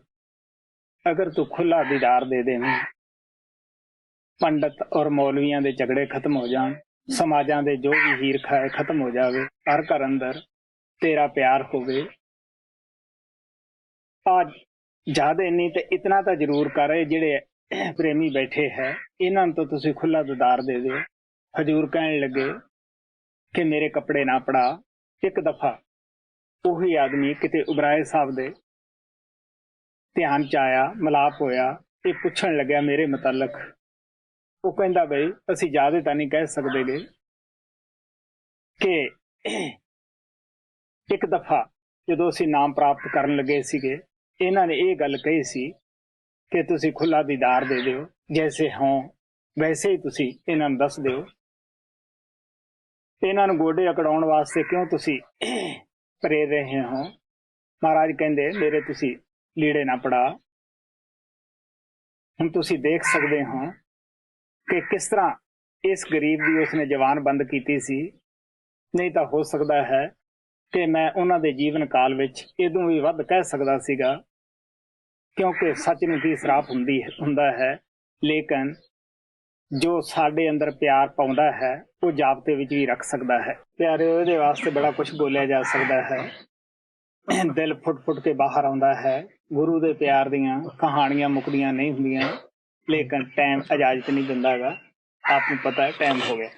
ਅਗਰ ਤੂੰ ਖੁੱਲਾ ਦੀਦਾਰ ਦੇ ਦੇਵੇਂ, ਪੰਡਤ ਔਰ ਮੌਲਵੀਆਂ ਦੇ ਝਗੜੇ ਖਤਮ ਹੋ ਜਾਣ, ਸਮਾਜਾਂ ਦੇ ਜੋ ਵੀ ਹੀਰਖਾ ਹੈ ਖਤਮ ਹੋ ਜਾਵੇ, ਹਰ ਘਰ ਅੰਦਰ ਤੇਰਾ ਪਿਆਰ ਹੋਵੇ। ਅੱਜ ਜ਼ਿਆਦਾ ਨਹੀਂ ਤੇ ਇਤਨਾ ਤਾਂ ਜ਼ਰੂਰ ਕਰ, ਜਿਹੜੇ ਪ੍ਰੇਮੀ ਬੈਠੇ ਹੈ ਇਹਨਾਂ ਨੂੰ ਤਾਂ ਤੁਸੀਂ ਖੁੱਲਾ ਦੀਦਾਰ ਦੇ ਦਿਓ। ਹਜ਼ੂਰ ਕਹਿਣ ਲੱਗੇ ਕਿ ਮੇਰੇ ਕੱਪੜੇ ਨਾ ਪੜਾ। ਇੱਕ ਦਫਾ ਉਹੀ ਆਦਮੀ ਕਿਤੇ ਉਬਰਾਏ ਸਾਹਿਬ ਦੇ ਧਿਆਨ ਚ ਆਇਆ, ਮਿਲਾਪ ਹੋਇਆ, ਇਹ ਪੁੱਛਣ ਲੱਗਿਆ ਮੇਰੇ ਮੁਤਲਕ। ਉਹ ਕਹਿੰਦਾ, ਬਈ ਅਸੀਂ ਜ਼ਿਆਦਾ ਤਾਂ ਨਹੀਂ ਕਹਿ ਸਕਦੇ ਗੇ ਕਿ ਇੱਕ ਦਫਾ ਜਦੋਂ ਅਸੀਂ ਨਾਮ ਪ੍ਰਾਪਤ ਕਰਨ ਲੱਗੇ ਸੀਗੇ, ਇਹਨਾਂ ਨੇ ਇਹ ਗੱਲ ਕਹੀ ਸੀ ਕਿ ਤੁਸੀਂ ਖੁੱਲਾ ਦੀਦਾਰ ਦੇ ਦਿਓ, ਜੈਸੇ ਹੋਂ ਵੈਸੇ ਹੀ ਤੁਸੀਂ ਇਹਨਾਂ ਨੂੰ ਦੱਸ ਦਿਓ। ਇਹਨਾਂ ਨੂੰ ਗੋਡੇ ਅਕੜਾਉਣ ਵਾਸਤੇ ਕਿਉਂ ਤੁਸੀਂ ਪ੍ਰੇਰ ਰਹੇ ਹੋ? ਮਹਾਰਾਜ ਕਹਿੰਦੇ, ਮੇਰੇ ਤੁਸੀਂ ਲੀੜੇ ਨਾ ਪੜਾ। ਹੁਣ ਤੁਸੀਂ ਦੇਖ ਸਕਦੇ ਹੋ ਕਿ ਕਿਸ ਤਰ੍ਹਾਂ ਇਸ ਗਰੀਬ ਦੀ ਉਸਨੇ ਜ਼ਬਾਨ ਬੰਦ ਕੀਤੀ ਸੀ। ਨਹੀਂ ਤਾਂ ਹੋ ਸਕਦਾ ਹੈ ਕਿ ਮੈਂ ਉਹਨਾਂ ਦੇ ਜੀਵਨ ਕਾਲ ਵਿੱਚ ਇਹਦੋਂ ਵੀ ਵੱਧ ਕਹਿ ਸਕਦਾ ਸੀਗਾ, ਕਿਉਂਕਿ ਸੱਚ ਨੂੰ ਕੀ ਸਰਾਪ ਹੁੰਦਾ ਹੈ, ਲੇਕਿਨ ਜੋ ਸਾਡੇ ਅੰਦਰ ਪਿਆਰ ਪਾਉਂਦਾ ਹੈ ਉਹ ਜਾਬਤੇ ਵਿੱਚ ਵੀ ਰੱਖ ਸਕਦਾ ਹੈ। ਪਿਆਰੇ, ਉਹਦੇ ਵਾਸਤੇ ਬੜਾ ਕੁਝ ਬੋਲਿਆ ਜਾ ਸਕਦਾ ਹੈ। ਦਿਲ ਫੁੱਟ ਕੇ ਬਾਹਰ ਆਉਂਦਾ ਹੈ। ਗੁਰੂ ਦੇ ਪਿਆਰ ਦੀਆਂ ਕਹਾਣੀਆਂ ਮੁੱਕਦੀਆਂ ਨਹੀਂ ਹੁੰਦੀਆਂ, ਲੇਕਿਨ ਟਾਈਮ ਇਜਾਜ਼ਤ ਨਹੀਂ ਦਿੰਦਾ ਗਾ। ਆਪ ਨੂੰ ਪਤਾ ਹੈ ਟਾਈਮ ਹੋ ਗਿਆ।